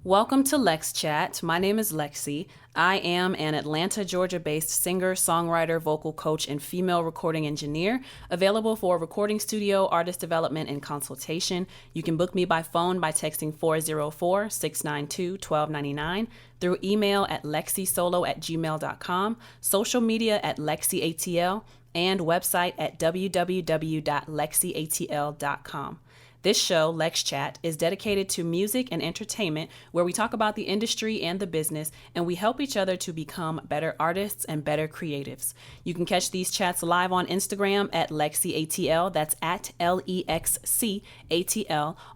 Welcome to LexChat. My name is LexC. I am an Atlanta, Georgia-based singer, songwriter, vocal coach, and female recording engineer, available for recording studio, artist development, and consultation. You can book me by phone by texting 404-692-1299, through email at lexisolo@gmail.com, social media at LexCATL, and website at www.lexcatl.com. This show, LexChat, is dedicated to music and entertainment, where we talk about the industry and the business, and we help each other to become better artists and better creatives. You can catch these chats live on Instagram at LexCATL, that's at LEXCATL,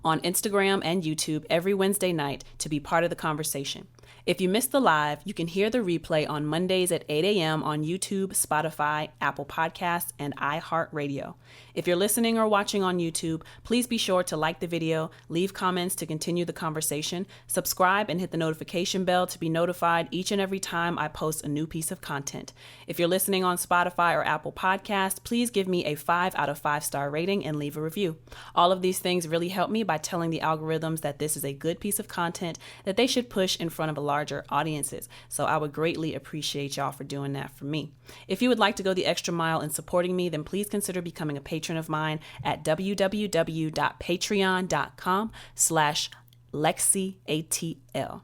on Instagram and YouTube every Wednesday night to be part of the conversation. If you missed the live, you can hear the replay on Mondays at 8 a.m. on YouTube, Spotify, Apple Podcasts, and iHeartRadio. If you're listening or watching on YouTube, please be sure to like the video, leave comments to continue the conversation, subscribe, and hit the notification bell to be notified each and every time I post a new piece of content. If you're listening on Spotify or Apple Podcasts, please give me a 5 out of 5-star rating and leave a review. All of these things really help me by telling the algorithms that this is a good piece of content that they should push in front of a larger audiences. So I would greatly appreciate y'all for doing that for me. If you would like to go the extra mile in supporting me, then please consider becoming a patron of mine at www.patreon.com/LexCATL.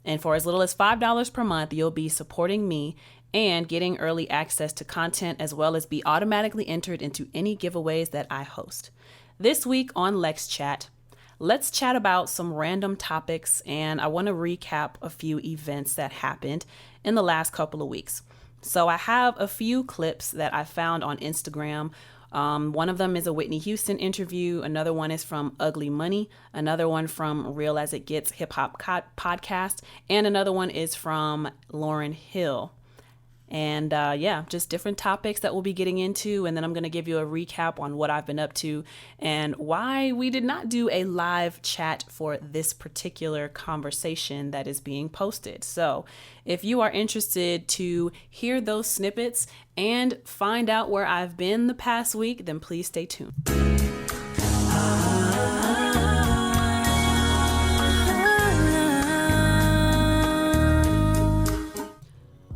And for as little as $5 per month, you'll be supporting me and getting early access to content, as well as be automatically entered into any giveaways that I host. This week on LexChat, let's chat about some random topics, and I want to recap a few events that happened in the last couple of weeks. So I have a few clips that I found on Instagram. One of them is a Whitney Houston interview. Another one is from Ugly Money. Another one from Real As It Gets Hip Hop Podcast. And another one is from Lauryn Hill. And just different topics that we'll be getting into. And then I'm going to give you a recap on what I've been up to and why we did not do a live chat for this particular conversation that is being posted. So if you are interested to hear those snippets and find out where I've been the past week, then please stay tuned.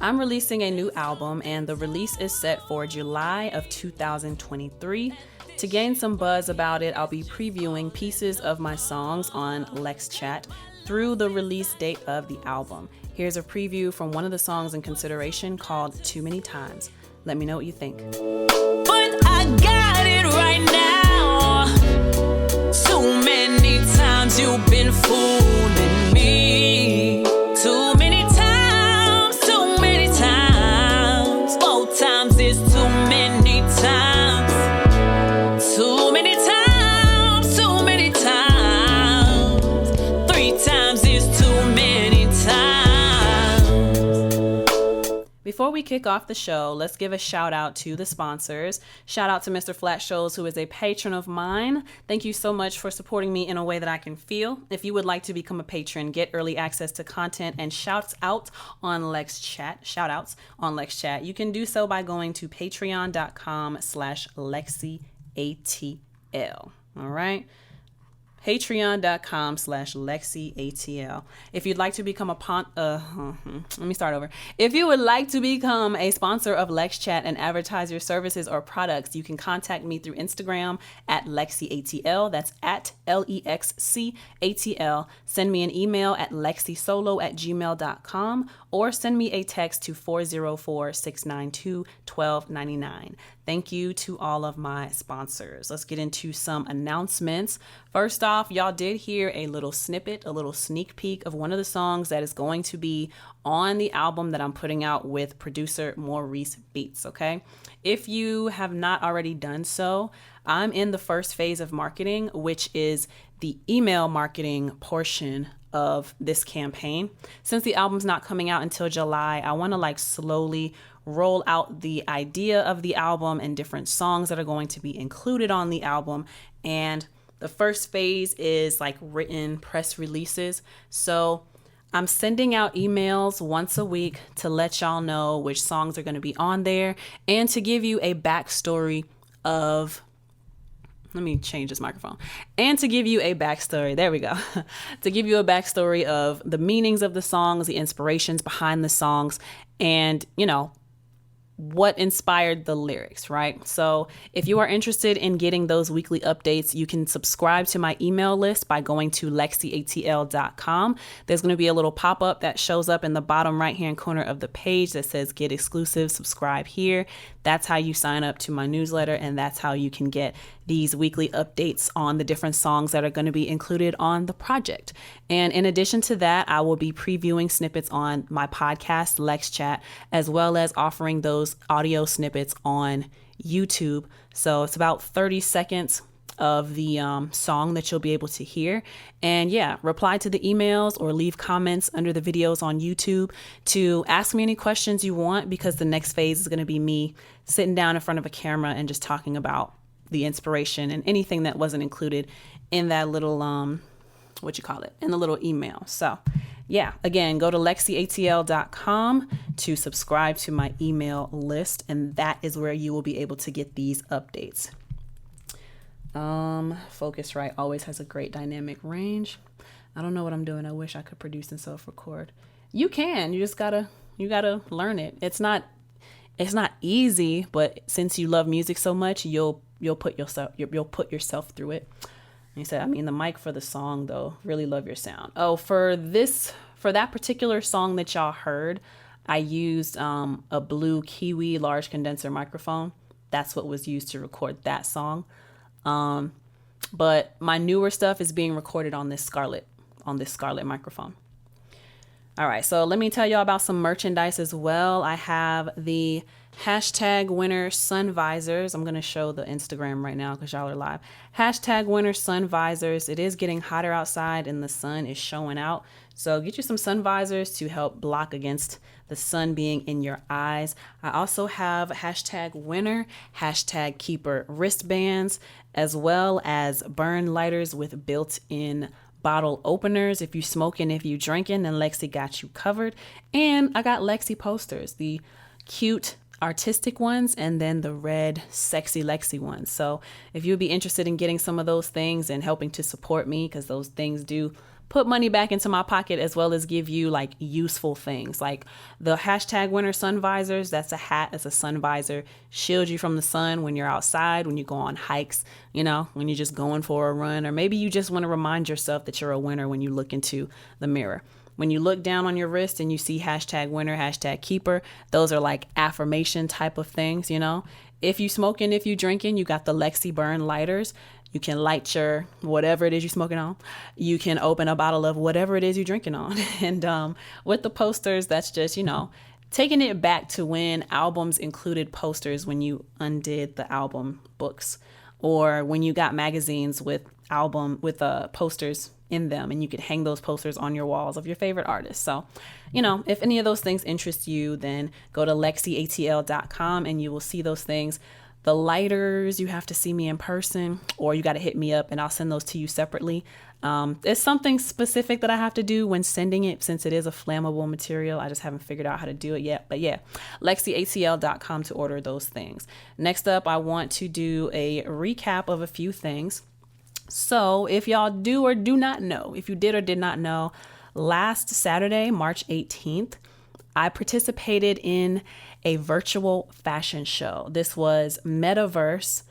I'm releasing a new album, and the release is set for July of 2023. To gain some buzz about it, I'll be previewing pieces of my songs on LexChat through the release date of the album. Here's a preview from one of the songs in consideration called Too Many Times. Let me know what you think. But I got it right now. Too many times you've been fooling me. Too many times. Is too many times. Too many times. Too many times. 3 times is too many times. Before we kick off the show, let's give a shout out to the sponsors. Shout out to Mr. Flat Shows, who is a patron of mine. Thank you so much for supporting me in a way that I can feel. If you would like to become a patron, get early access to content and shoutouts on LexChat, you can do so by going to patreon.com/LexCATL. All right. Patreon.com/LexCATL. If you'd like to become If you would like to become a sponsor of LexChat and advertise your services or products, you can contact me through Instagram at LexCATL. That's at LEXCATL. Send me an email at lexisolo@gmail.com or send me a text to 404-692-1299. Thank you to all of my sponsors. Let's get into some announcements. First off, y'all did hear a little snippet, a little sneak peek of one of the songs that is going to be on the album that I'm putting out with producer Maurice Beats, okay? If you have not already done so, I'm in the first phase of marketing, which is the email marketing portion of this campaign. Since the album's not coming out until July, I want to slowly roll out the idea of the album and different songs that are going to be included on the album. And the first phase is written press releases. So I'm sending out emails once a week to let y'all know which songs are going to be on there and to give you a backstory of let me change this microphone. And to give you a backstory, there we go. To give you a backstory of the meanings of the songs, the inspirations behind the songs, and, what inspired the lyrics, right? So if you are interested in getting those weekly updates, you can subscribe to my email list by going to LexCATL.com. There's going to be a little pop-up that shows up in the bottom right-hand corner of the page that says get exclusive, subscribe here. That's how you sign up to my newsletter, and that's how you can get these weekly updates on the different songs that are going to be included on the project. And in addition to that, I will be previewing snippets on my podcast, LexChat, as well as offering those audio snippets on YouTube. So it's about 30 seconds of the song that you'll be able to hear. And yeah, reply to the emails or leave comments under the videos on YouTube to ask me any questions you want, because the next phase is going to be me sitting down in front of a camera and just talking about the inspiration and anything that wasn't included in that little, in the little email. So yeah, again, go to LexCATL.com to subscribe to my email list, and that is where you will be able to get these updates. Focusrite always has a great dynamic range. I don't know what I'm doing. I wish I could produce and self-record. You can. You just gotta learn it. It's not easy, but since you love music so much, you'll put yourself through it. And he said, the mic for the song though, really love your sound. Oh, for that particular song that y'all heard, I used a blue Kiwi large condenser microphone. That's what was used to record that song. But my newer stuff is being recorded on this Scarlett microphone. All right, so let me tell y'all about some merchandise as well. I have the #winter sun visors. I'm going to show the Instagram right now because y'all are live. #winter sun visors. It is getting hotter outside and the sun is showing out. So get you some sun visors to help block against the sun being in your eyes. I also have #winter, #keeper wristbands, as well as burn lighters with built-in bottle openers. If you smoking, if you drinking, then LexC got you covered. And I got LexC posters, the cute artistic ones, and then the red sexy LexC ones. So if you'd be interested in getting some of those things and helping to support me, because those things do put money back into my pocket, as well as give you like useful things like the #winter sun visors. That's a hat, it's a sun visor, shields you from the sun when you're outside, when you go on hikes, when you're just going for a run, or maybe you just want to remind yourself that you're a winner when you look into the mirror. When you look down on your wrist and you see #winter, #keeper, those are like affirmation type of things, If you smoking, if you drinking, you got the LexC burn lighters. You can light your whatever it is you're smoking on. You can open a bottle of whatever it is you're drinking on. And with the posters, that's just, taking it back to when albums included posters, when you undid the album books, or when you got magazines with posters in them, and you could hang those posters on your walls of your favorite artists. So, if any of those things interest you, then go to LexCATL.com and you will see those things. The lighters, you have to see me in person, or you got to hit me up and I'll send those to you separately. It's something specific that I have to do when sending it, since it is a flammable material. I just haven't figured out how to do it yet. But yeah, LexCATL.com to order those things. Next up, I want to do a recap of a few things. So if y'all do or do not know, if you did or did not know, last Saturday, March 18th, I participated in a virtual fashion show. This was Metaverse,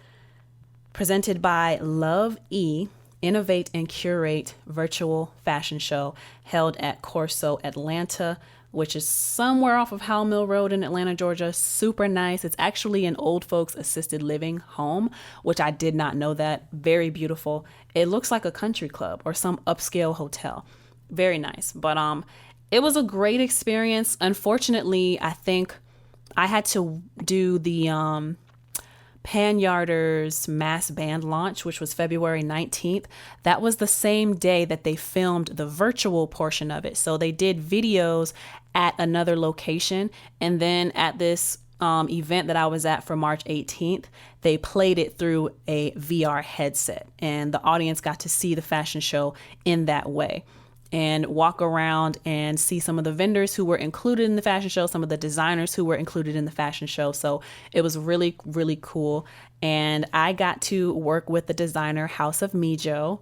presented by LOVE-E, Innovate and Curate virtual fashion show, held at Corso Atlanta, which is somewhere off of Howell Mill Road in Atlanta, Georgia. Super nice. It's actually an old folks assisted living home, which I did not know that. Very beautiful. It looks like a country club or some upscale hotel. Very nice. But it was a great experience. Unfortunately, I think I had to do the Panyarders mass band launch, which was February 19th. That was the same day that they filmed the virtual portion of it. So they did videos at another location. And then at this event that I was at for March 18th, they played it through a VR headset. And the audience got to see the fashion show in that way. and walk around and see some of the vendors who were included in the fashion show, some of the designers who were included in the fashion show. So it was really, really cool. And I got to work with the designer House of Mijo,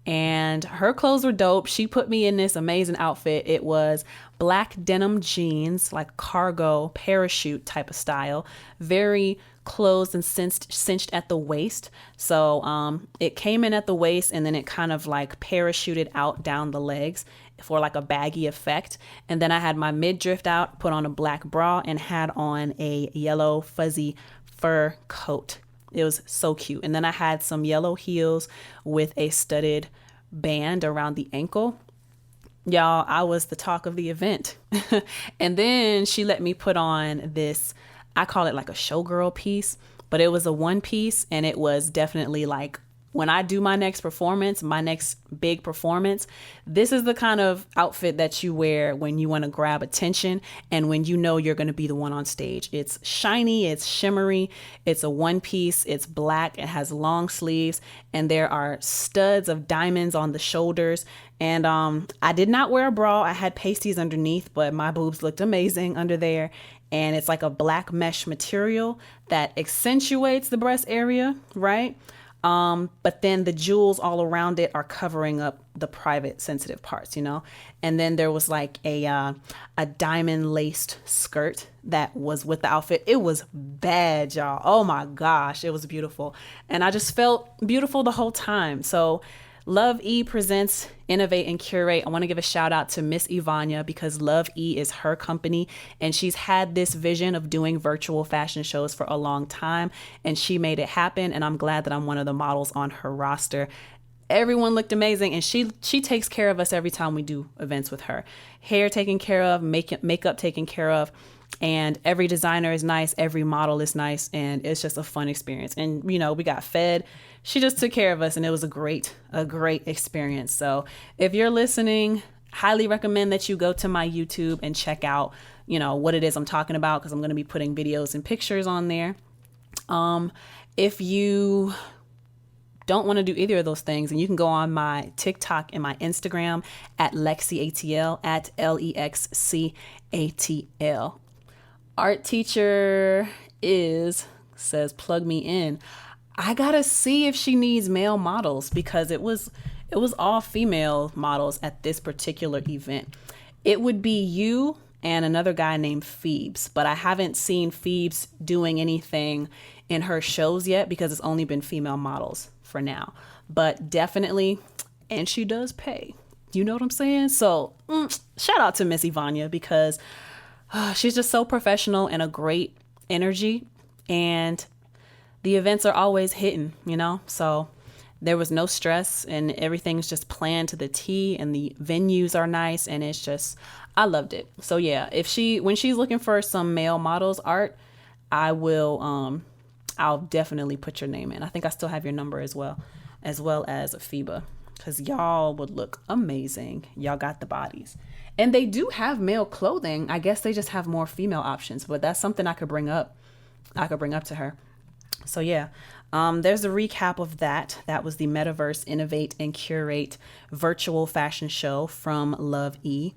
and her clothes were dope. She put me in this amazing outfit. It was black denim jeans, like cargo parachute type of style, very closed and cinched at the waist. So it came in at the waist, and then it kind of like parachuted out down the legs for like a baggy effect. And then I had my midriff out, put on a black bra, and had on a yellow fuzzy fur coat. It was so cute. And then I had some yellow heels with a studded band around the ankle. Y'all, I was the talk of the event. And then she let me put on this, I call it like a showgirl piece, but it was a one piece, and it was definitely like, when I do my next performance, my next big performance, this is the kind of outfit that you wear when you want to grab attention and when you know you're going to be the one on stage. It's shiny, it's shimmery, it's a one piece, it's black, it has long sleeves, and there are studs of diamonds on the shoulders. And I did not wear a bra. I had pasties underneath, but my boobs looked amazing under there. And it's like a black mesh material that accentuates the breast area, right? But then the jewels all around it are covering up the private sensitive parts, you know? And then there was like a diamond laced skirt that was with the outfit. It was bad, y'all. Oh my gosh. It was beautiful. And I just felt beautiful the whole time. So Love E presents Innovate and Curate. I want to give a shout out to Miss Ivania, because Love E is her company, and she's had this vision of doing virtual fashion shows for a long time, and she made it happen. And I'm glad that I'm one of the models on her roster. Everyone looked amazing, and she takes care of us every time we do events with her. Hair taken care of, makeup taken care of, and every designer is nice, every model is nice, and it's just a fun experience. And you know, we got fed. She just took care of us, and it was a great experience. So if you're listening, highly recommend that you go to my YouTube and check out, you know, what it is I'm talking about, because I'm going to be putting videos and pictures on there. If you don't want to do either of those things, and you can go on my TikTok and my Instagram at LexCATL, at LEXCATL. Art teacher says plug me in. I gotta see if she needs male models, because it was all female models at this particular event. It would be you and another guy named Phoebes, but I haven't seen Phoebes doing anything in her shows yet, because it's only been female models for now. But definitely, and she does pay. You know what I'm saying? So shout out to Miss Ivania, because she's just so professional and a great energy, and the events are always hitting, you know? So there was no stress, and everything's just planned to the T, and the venues are nice, and it's just, I loved it. So yeah, when she's looking for some male models art, I'll definitely put your name in. I think I still have your number as well as FIBA, because y'all would look amazing. Y'all got the bodies. And they do have male clothing. I guess they just have more female options, but that's something I could bring up to her. So yeah, there's a recap of that. That was the Metaverse Innovate and Curate virtual fashion show from Love E.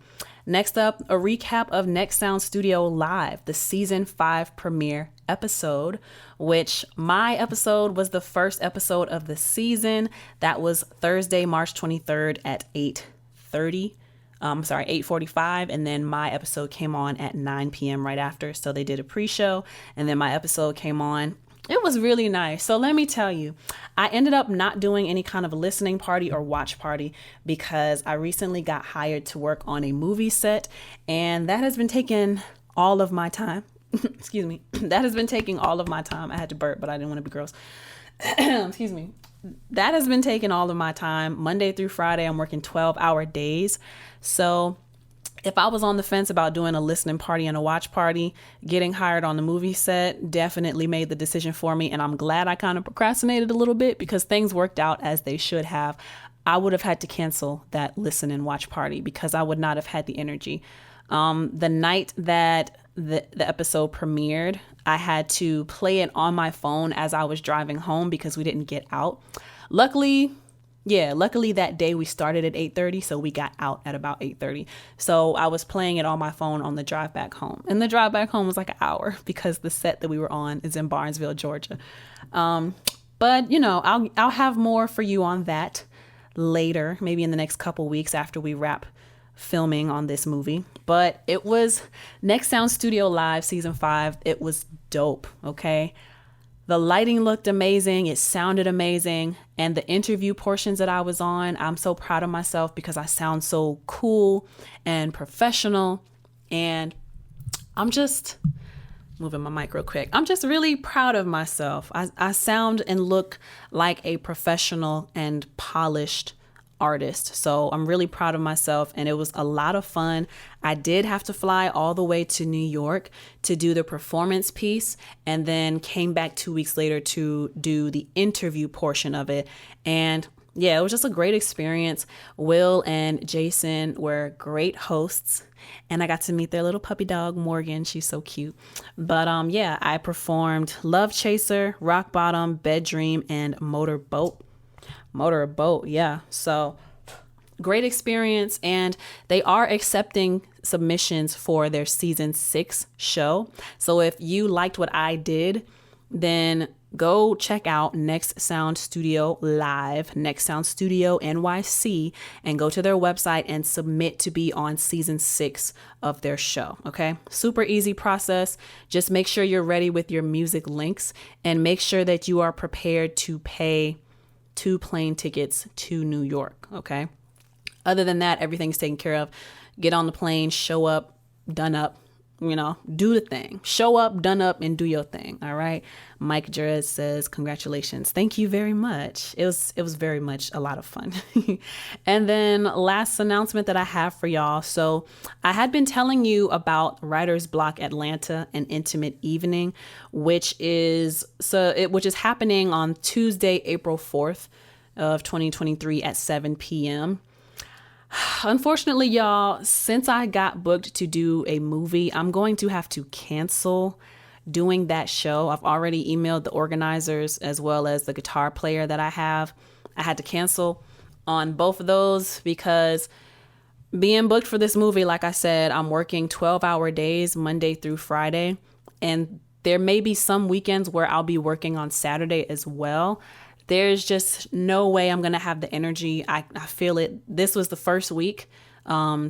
Next up, a recap of Next Sound Studio Live, the season 5 premiere episode, which my episode was the first episode of the season. That was Thursday, March 23rd at 8:45, and then my episode came on at 9 p.m. right after. So they did a pre-show, and then my episode came on. It was really nice. So let me tell you, I ended up not doing any kind of a listening party or watch party, because I recently got hired to work on a movie set, and that has been taking all of my time. Excuse me. That has been taking all of my time. I had to burp, but I didn't want to be gross. Excuse me. That has been taking all of my time. Monday through Friday, I'm working 12-hour days. So if I was on the fence about doing a listening party and a watch party, getting hired on the movie set definitely made the decision for me. And I'm glad I kind of procrastinated a little bit, because things worked out as they should have. I would have had to cancel that listen and watch party, because I would not have had the energy. The night that the episode premiered, I had to play it on my phone as I was driving home, because we didn't get out. Luckily, Yeah, luckily that day we started at 8:30, so we got out at about 8:30. So I was playing it on my phone on the drive back home. And the drive back home was like an hour because the set that we were on is in Barnesville, Georgia. But I'll have more for you on that later, maybe in the next couple weeks after we wrap filming on this movie. But it was Next Sound Studio Live season 5. It was dope, okay? The lighting looked amazing. It sounded amazing. And the interview portions that I was on, I'm so proud of myself because I sound so cool and professional. And I'm just moving my mic real quick. I'm just really proud of myself. I sound and look like a professional and polished artist. So I'm really proud of myself, and it was a lot of fun. I did have to fly all the way to New York to do the performance piece, and then came back 2 weeks later to do the interview portion of it. And yeah, it was just a great experience. Will and Jason were great hosts, and I got to meet their little puppy dog, Morgan. She's so cute. But yeah, I performed Love Chaser, Rock Bottom, Bed Dream, and Motorboat, yeah. So great experience, and they are accepting submissions for their season 6 show. So if you liked what I did, then go check out Next Sound Studio Live, Next Sound Studio NYC, and go to their website and submit to be on season 6 of their show. Okay. Super easy process. Just make sure you're ready with your music links, and make sure that you are prepared to pay 2 plane tickets to New York. Okay. Other than that, everything's taken care of. Get on the plane, show up, done up, do the thing. Show up, done up, and do your thing. All right. Mike Jerez says, congratulations. Thank you very much. It was very much a lot of fun. And then last announcement that I have for y'all. So I had been telling you about Writer's Block Atlanta, an intimate evening, which is happening on Tuesday, April 4th of 2023 at 7 p.m. Unfortunately, y'all, since I got booked to do a movie, I'm going to have to cancel doing that show. I've already emailed the organizers as well as the guitar player that I have. I had to cancel on both of those because being booked for this movie, like I said, I'm working 12-hour days, Monday through Friday. And there may be some weekends where I'll be working on Saturday as well. There's just no way I'm going to have the energy. I feel it. This was the first week.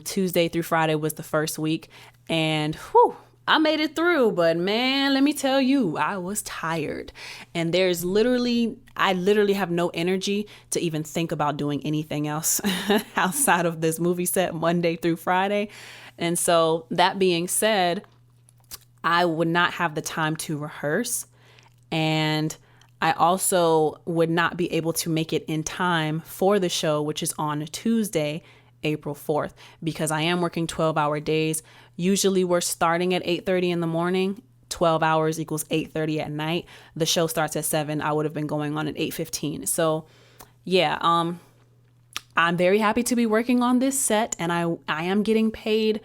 Tuesday through Friday was the first week. And I made it through. But man, let me tell you, I was tired. And I literally have no energy to even think about doing anything else outside of this movie set Monday through Friday. And so that being said, I would not have the time to rehearse. And I also would not be able to make it in time for the show, which is on Tuesday, April 4th, because I am working 12-hour days. Usually we're starting at 8:30 in the morning. 12 hours equals 8:30 at night. The show starts at 7. I would have been going on at 8:15. So yeah, I'm very happy to be working on this set, and I am getting paid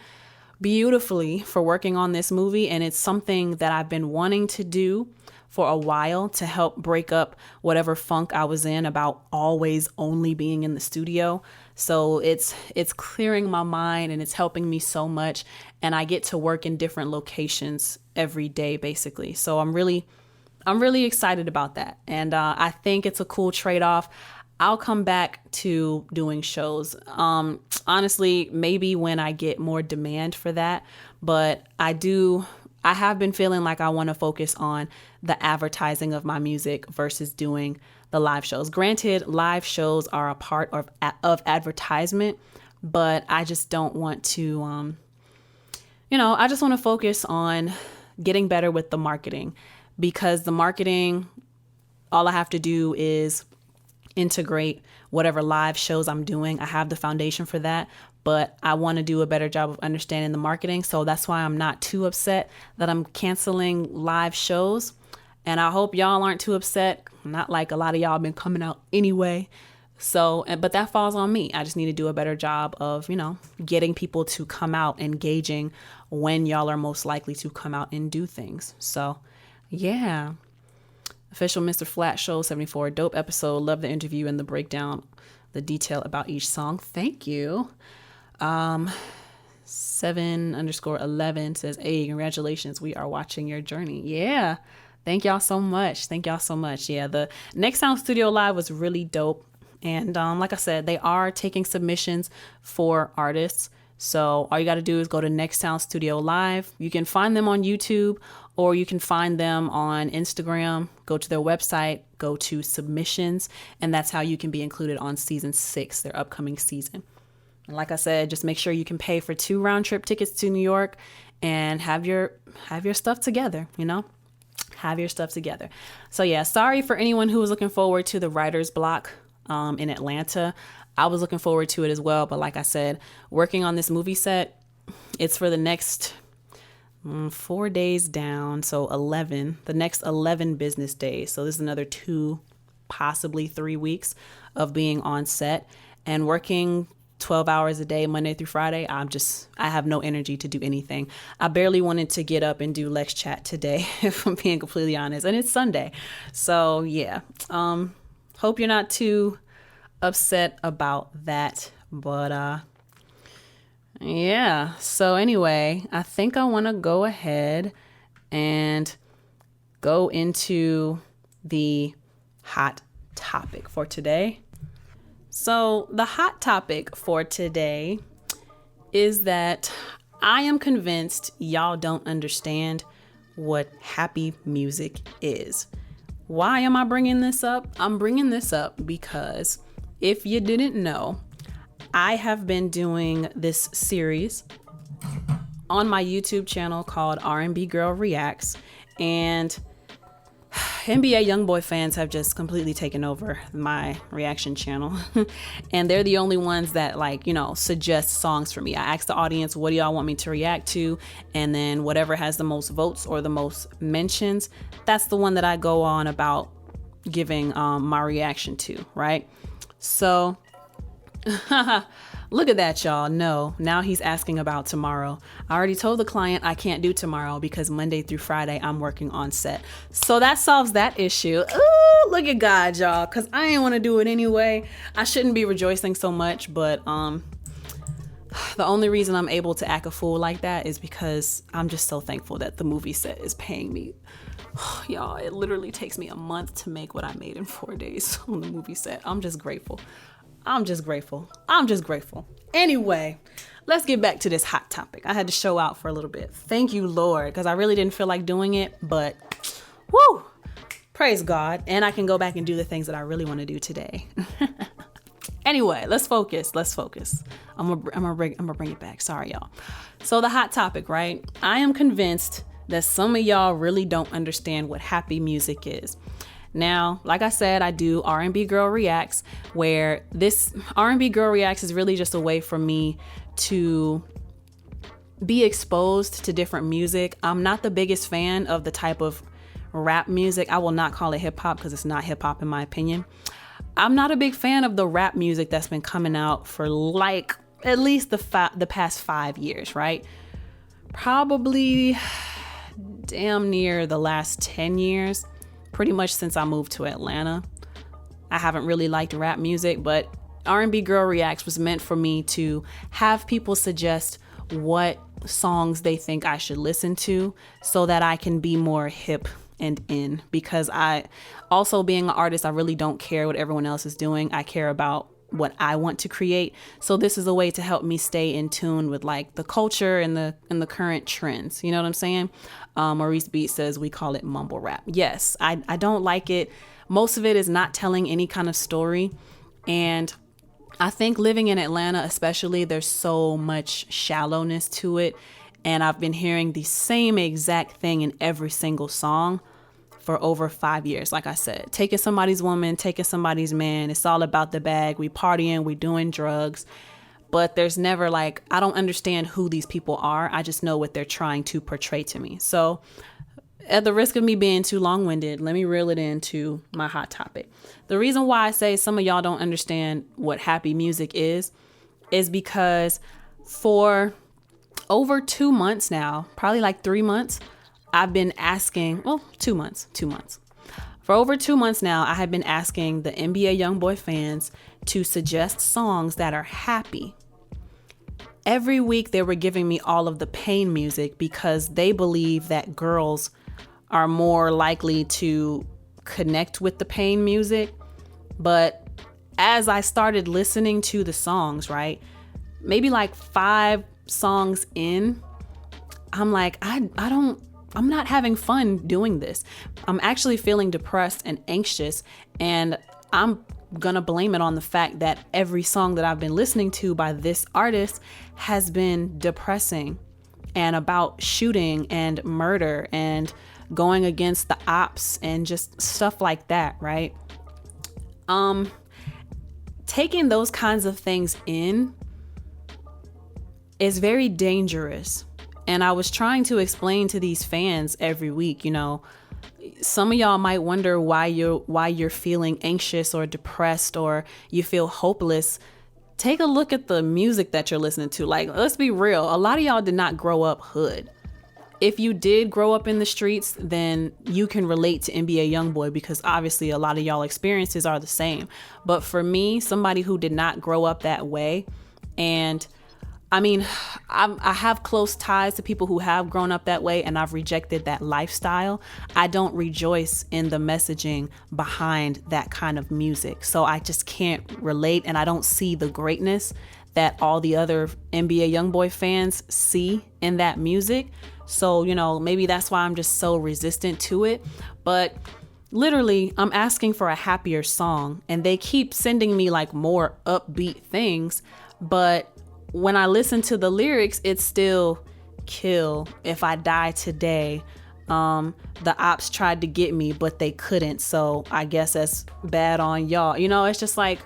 beautifully for working on this movie. And it's something that I've been wanting to do for a while to help break up whatever funk I was in about always only being in the studio. So it's clearing my mind, and it's helping me so much. And I get to work in different locations every day, basically. So I'm really excited about that. And I think it's a cool trade-off. I'll come back to doing shows. Honestly, maybe when I get more demand for that, but I have been feeling like I want to focus on the advertising of my music versus doing the live shows. Granted, live shows are a part of advertisement, but I just don't want to, I just want to focus on getting better with the marketing, because the marketing, all I have to do is integrate whatever live shows I'm doing. I have the foundation for that, but I want to do a better job of understanding the marketing. So that's why I'm not too upset that I'm canceling live shows. And I hope y'all aren't too upset. Not like a lot of y'all have been coming out anyway. So, but that falls on me. I just need to do a better job of, getting people to come out, engaging when y'all are most likely to come out and do things. So yeah. Official Mr. Flat Show 74, dope episode. Love the interview and the breakdown the detail about each song. Thank you. 7_11 says, hey, congratulations. We are watching your journey. Yeah. Thank y'all so much. Yeah. The Next Sound Studio Live was really dope. And like I said, they are taking submissions for artists. So all you got to do is go to Next Sound Studio Live. You can find them on YouTube, or you can find them on Instagram. Go to their website, go to submissions, and that's how you can be included on season 6, their upcoming season. And like I said, just make sure you can pay for 2 round trip tickets to New York and have your stuff together, have your stuff together. So yeah, sorry for anyone who was looking forward to the writer's block in Atlanta. I was looking forward to it as well. But like I said, working on this movie set, it's for the next 4 days down. So the next 11 business days. So this is another 2, possibly 3 weeks of being on set and working 12 hours a day, Monday through Friday. I have no energy to do anything. I barely wanted to get up and do LexChat today, if I'm being completely honest. And it's Sunday. So yeah, hope you're not too upset about that, but yeah. So anyway, I think I want to go ahead and go into the hot topic for today. So the hot topic for today is that I am convinced y'all don't understand what happy music is. Why am I bringing this up? I'm bringing this up because if you didn't know, I have been doing this series on my YouTube channel called R&B Girl Reacts, and NBA YoungBoy fans have just completely taken over my reaction channel. And they're the only ones that suggest songs for me. I ask the audience, what do y'all want me to react to? And then whatever has the most votes or the most mentions, that's the one that I go on about giving my reaction to, right? So look at that, y'all. No, now he's asking about tomorrow. I already told the client I can't do tomorrow because Monday through Friday I'm working on set. So that solves that issue. Ooh, look at God, y'all, because I ain't want to do it anyway. I shouldn't be rejoicing so much, but the only reason I'm able to act a fool like that is because I'm just so thankful that the movie set is paying me. Y'all, it literally takes me a month to make what I made in 4 days on the movie set. I'm just grateful. Anyway, let's get back to this hot topic. I had to show out for a little bit. Thank you, Lord, because I really didn't feel like doing it, but whoo, praise God. And I can go back and do the things that I really want to do today. Anyway, let's focus. I'm gonna bring it back. Sorry, y'all. So the hot topic, right? I am convinced that some of y'all really don't understand what happy music is. Now, like I said, I do R&B Girl Reacts, where this R&B Girl Reacts is really just a way for me to be exposed to different music. I'm not the biggest fan of the type of rap music. I will not call it hip hop because it's not hip hop in my opinion. I'm not a big fan of the rap music that's been coming out for at least the past 5 years, right? Probably damn near the last 10 years, pretty much since I moved to Atlanta. I haven't really liked rap music, but R&B Girl Reacts was meant for me to have people suggest what songs they think I should listen to so that I can be more hip and in, because I also, being an artist, I really don't care what everyone else is doing. I care about what I want to create. So this is a way to help me stay in tune with the culture and the current trends. You know what I'm saying? Maurice Beat says we call it mumble rap. Yes, I don't like it. Most of it is not telling any kind of story. And I think living in Atlanta, especially, there's so much shallowness to it. And I've been hearing the same exact thing in every single song for over 5 years. Like I said, taking somebody's woman, taking somebody's man. It's all about the bag. We partying, we doing drugs. But there's never I don't understand who these people are. I just know what they're trying to portray to me. So at the risk of me being too long-winded, let me reel it into my hot topic. The reason why I say some of y'all don't understand what happy music is because for over 2 months now, probably 3 months, I've been asking, 2 months. For over 2 months now, I have been asking the NBA YoungBoy fans to suggest songs that are happy. Every week they were giving me all of the pain music because they believe that girls are more likely to connect with the pain music. But as I started listening to the songs, right, maybe like 5 songs in, I'm like, I'm not having fun doing this. I'm actually feeling depressed and anxious, and I'm gonna blame it on the fact that every song that I've been listening to by this artist has been depressing and about shooting and murder and going against the ops and just stuff like that, right? Taking those kinds of things in is very dangerous. And I was trying to explain to these fans every week, you know, some of y'all might wonder why you're feeling anxious or depressed or you feel hopeless. Take a look at the music that you're listening to. Like, let's be real. A lot of y'all did not grow up hood. If you did grow up in the streets, then you can relate to NBA YoungBoy because obviously a lot of y'all experiences are the same. But for me, somebody who did not grow up that way, and I mean, I have close ties to people who have grown up that way, and I've rejected that lifestyle. I don't rejoice in the messaging behind that kind of music. So I just can't relate, and I don't see the greatness that all the other NBA YoungBoy fans see in that music. So, you know, maybe that's why I'm just so resistant to it. But literally, I'm asking for a happier song, and they keep sending me like more upbeat things. But when I listen to the lyrics, it's still kill if I die today. The ops tried to get me, but they couldn't. So I guess that's bad on y'all. You know, it's just like,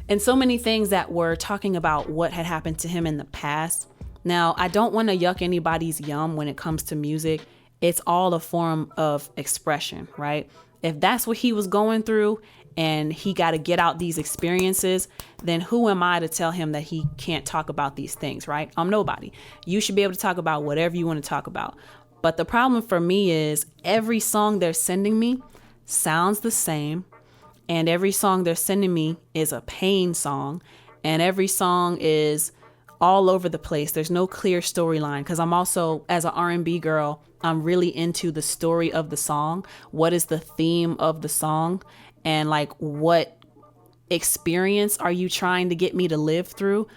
and so many things that were talking about what had happened to him in the past. Now, I don't want to yuck anybody's yum when it comes to music. It's all a form of expression, right? If that's what he was going through and he got to get out these experiences, then who am I to tell him that he can't talk about these things, right? I'm nobody. You should be able to talk about whatever you want to talk about. But the problem for me is every song they're sending me sounds the same. And every song they're sending me is a pain song. And every song is all over the place. There's no clear storyline, because I'm also, as an R&B girl, I'm really into the story of the song. What is the theme of the song? And like, what experience are you trying to get me to live through?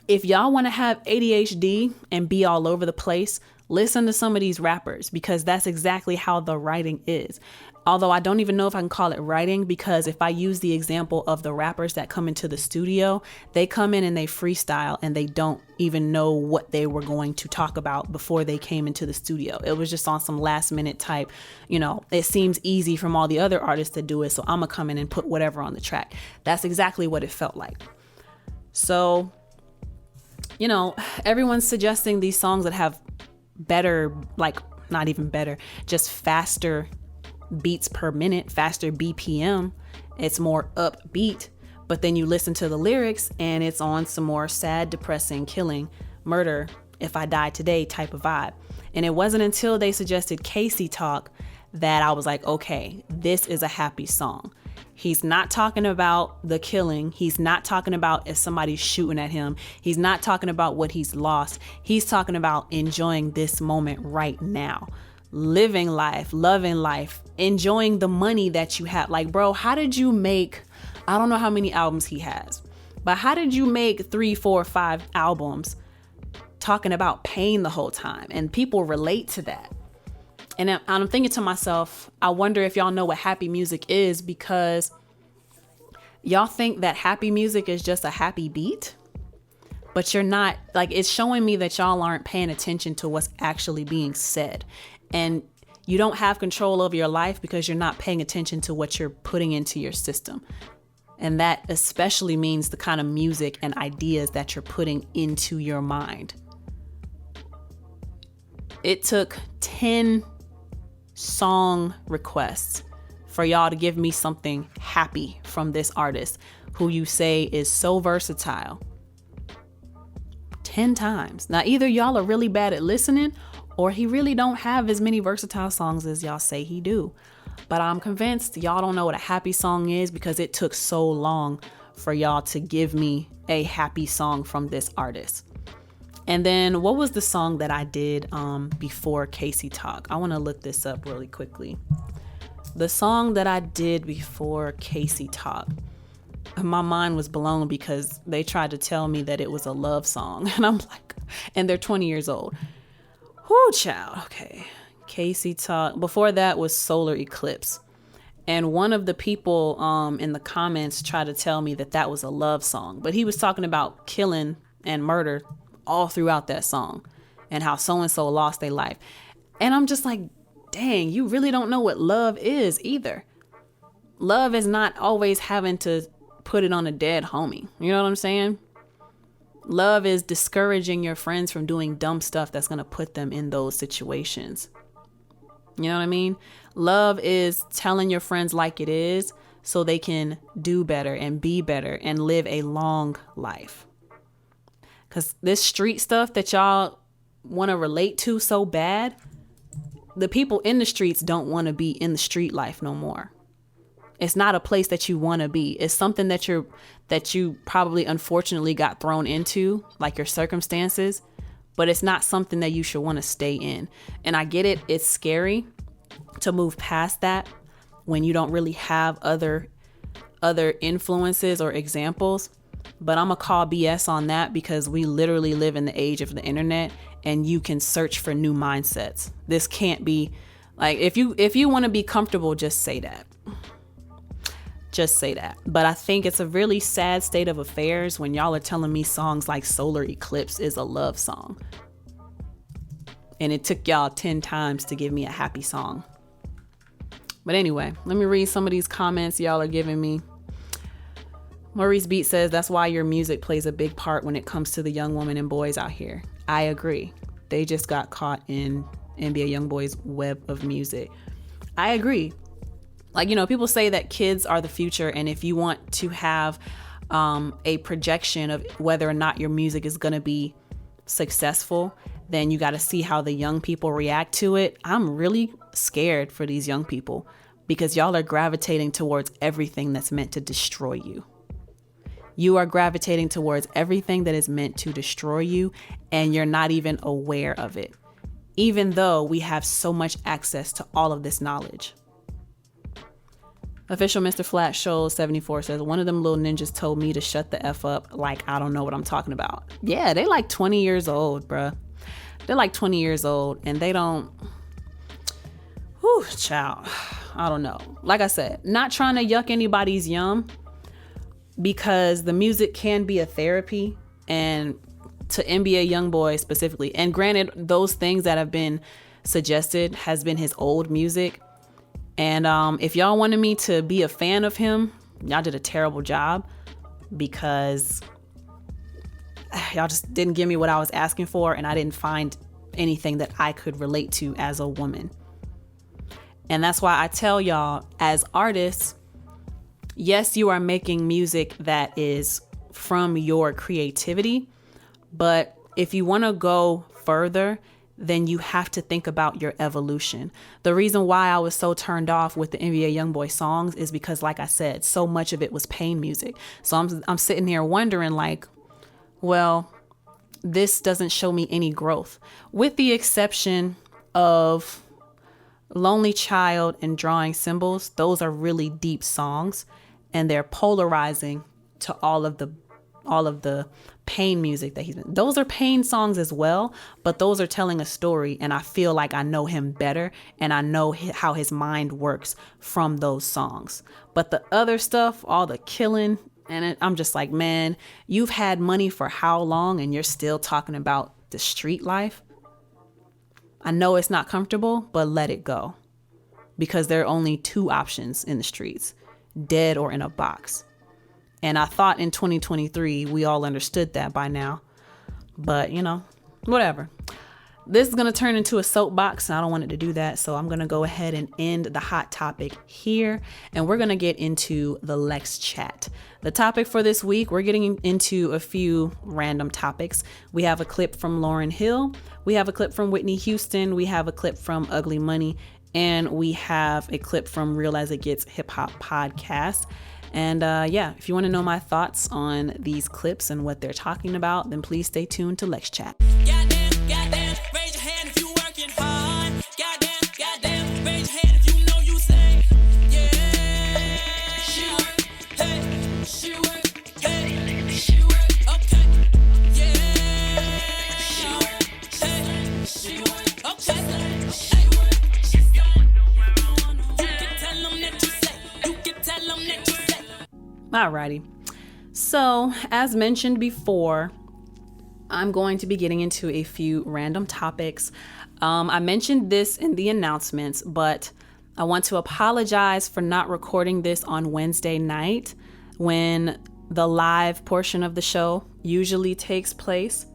If y'all want to have ADHD and be all over the place, listen to some of these rappers, because that's exactly how the writing is. Although I don't even know if I can call it writing, because if I use the example of the rappers that come into the studio, they come in and they freestyle and they don't even know what they were going to talk about before they came into the studio. It was just on some last minute type, you know, it seems easy from all the other artists that do it, so I'm gonna come in and put whatever on the track. That's exactly what it felt like. So, you know, everyone's suggesting these songs that have better, like not even better, just faster beats per minute, faster BPM. It's more upbeat, but then you listen to the lyrics and it's on some more sad, depressing, killing, murder, if I die today type of vibe. And it wasn't until they suggested Casey Talk that I was like, okay, this is a happy song. He's not talking about the killing. He's not talking about if somebody's shooting at him. He's not talking about what he's lost. He's talking about enjoying this moment right now. Living life, loving life, enjoying the money that you have. Like, bro, how did you make, I don't know how many albums he has, but how did you make 3, 4, 5 albums talking about pain the whole time? And people relate to that. And I'm thinking to myself, I wonder if y'all know what happy music is, because y'all think that happy music is just a happy beat, but you're not. Like, it's showing me that y'all aren't paying attention to what's actually being said. And you don't have control over your life because you're not paying attention to what you're putting into your system. And that especially means the kind of music and ideas that you're putting into your mind. It took 10 song requests for y'all to give me something happy from this artist who you say is so versatile. 10 times. Now, either y'all are really bad at listening, or he really don't have as many versatile songs as y'all say he do. But I'm convinced y'all don't know what a happy song is because it took so long for y'all to give me a happy song from this artist. And then what was the song that I did before Casey Talk? I want to look this up really quickly. The song that I did before Casey Talk, my mind was blown because they tried to tell me that it was a love song. And I'm like, and they're 20 years old. Whoo, child. Okay. Casey Talk. Before that was Solar Eclipse. And one of the people in the comments tried to tell me that that was a love song. But he was talking about killing and murder all throughout that song and how so-and-so lost their life. And I'm just like, dang, you really don't know what love is either. Love is not always having to put it on a dead homie. You know what I'm saying? Love is discouraging your friends from doing dumb stuff that's going to put them in those situations. You know what I mean? Love is telling your friends like it is so they can do better and be better and live a long life. Because this street stuff that y'all want to relate to so bad, the people in the streets don't want to be in the street life no more. It's not a place that you want to be. It's something that you probably unfortunately got thrown into, like your circumstances, but it's not something that you should want to stay in. And I get it. It's scary to move past that when you don't really have other influences or examples. But I'm going to call BS on that because we literally live in the age of the internet and you can search for new mindsets. This can't be like, if you want to be comfortable, just say that. Just say that. But I think it's a really sad state of affairs when y'all are telling me songs like Solar Eclipse is a love song. And it took y'all 10 times to give me a happy song. But anyway, let me read some of these comments y'all are giving me. Maurice Beat says, that's why your music plays a big part when it comes to the young women and boys out here. I agree. They just got caught in NBA YoungBoy's web of music. I agree. Like, you know, people say that kids are the future. And if you want to have a projection of whether or not your music is going to be successful, then you got to see how the young people react to it. I'm really scared for these young people because y'all are gravitating towards everything that's meant to destroy you. You are gravitating towards everything that is meant to destroy you, and you're not even aware of it, even though we have so much access to all of this knowledge. Official Mr. Flat Shows 74 says, one of them little ninjas told me to shut the F up like I don't know what I'm talking about. Yeah, they like 20 years old, bruh. They're like 20 years old, and they don't... Whew, child. I don't know. Like I said, not trying to yuck anybody's yum, because the music can be a therapy, and to NBA YoungBoy specifically. And granted, those things that have been suggested has been his old music. And if y'all wanted me to be a fan of him, y'all did a terrible job because y'all just didn't give me what I was asking for, and I didn't find anything that I could relate to as a woman. And that's why I tell y'all, as artists, yes, you are making music that is from your creativity, but if you want to go further, then you have to think about your evolution. The reason why I was so turned off with the NBA YoungBoy songs is because, like I said, so much of it was pain music. So I'm sitting here wondering, like, well, this doesn't show me any growth, with the exception of Lonely Child and Drawing Symbols. Those are really deep songs, and they're polarizing to all of the pain music that he's been. Those are pain songs as well, but those are telling a story, and I feel like I know him better, and I know how his mind works from those songs. But the other stuff, all the killing, and I'm just like, man, you've had money for how long, and you're still talking about the street life? I know it's not comfortable, but let it go, because there are only two options in the streets: dead or in a box. And I thought in 2023, we all understood that by now. But, you know, whatever. This is going to turn into a soapbox, and I don't want it to do that. So I'm going to go ahead and end the hot topic here. And we're going to get into the LexChat. The topic for this week, we're getting into a few random topics. We have a clip from Lauryn Hill. We have a clip from Whitney Houston. We have a clip from Ugly Money. And we have a clip from Real As It Gets Hip Hop podcast. And if you want to know my thoughts on these clips and what they're talking about, then please stay tuned to LexCHAT. Goddamn, raise your hand if you working hard. Goddamn, raise your hand if you know you say, yeah. She work, hey, she work, hey, she work, okay, yeah. She work, hey, she work, okay, she work, she's done. You can tell them that you say, you can tell them that you say. Alrighty. So, as mentioned before, I'm going to be getting into a few random topics. I mentioned this in the announcements, but I want to apologize for not recording this on Wednesday night when the live portion of the show usually takes place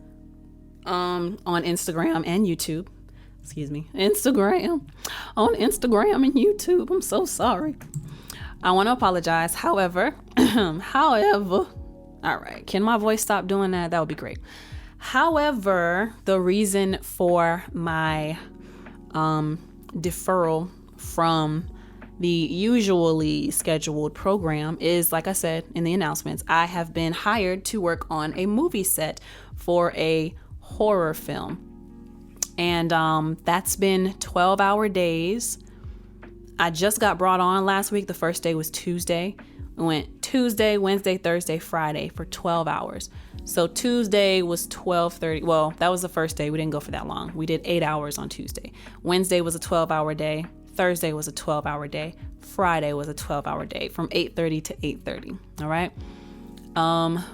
on Instagram and YouTube. On Instagram and YouTube. I'm so sorry. I want to apologize. However, all right, can my voice stop doing that? That would be great. However, the reason for my deferral from the usually scheduled program is, like I said in the announcements, I have been hired to work on a movie set for a horror film. And that's been 12-hour days. I just got brought on last week. The first day was Tuesday. We went Tuesday, Wednesday, Thursday, Friday for 12 hours. So Tuesday was 12:30. Well, that was the first day. We didn't go for that long. We did 8 hours on Tuesday. Wednesday was a 12-hour day. Thursday was a 12-hour day. Friday was a 12-hour day from 8:30 to 8:30. All right.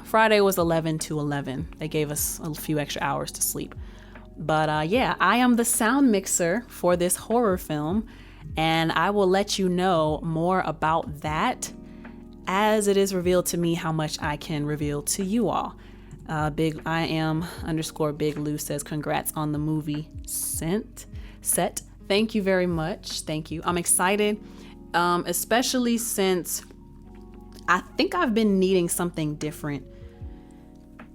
Friday was 11 to 11. They gave us a few extra hours to sleep. But I am the sound mixer for this horror film. And I will let you know more about that as it is revealed to me how much I can reveal to you all. Big I am _Big Lou says congrats on the movie set. Thank you very much. Thank you. I'm excited, especially since I think I've been needing something different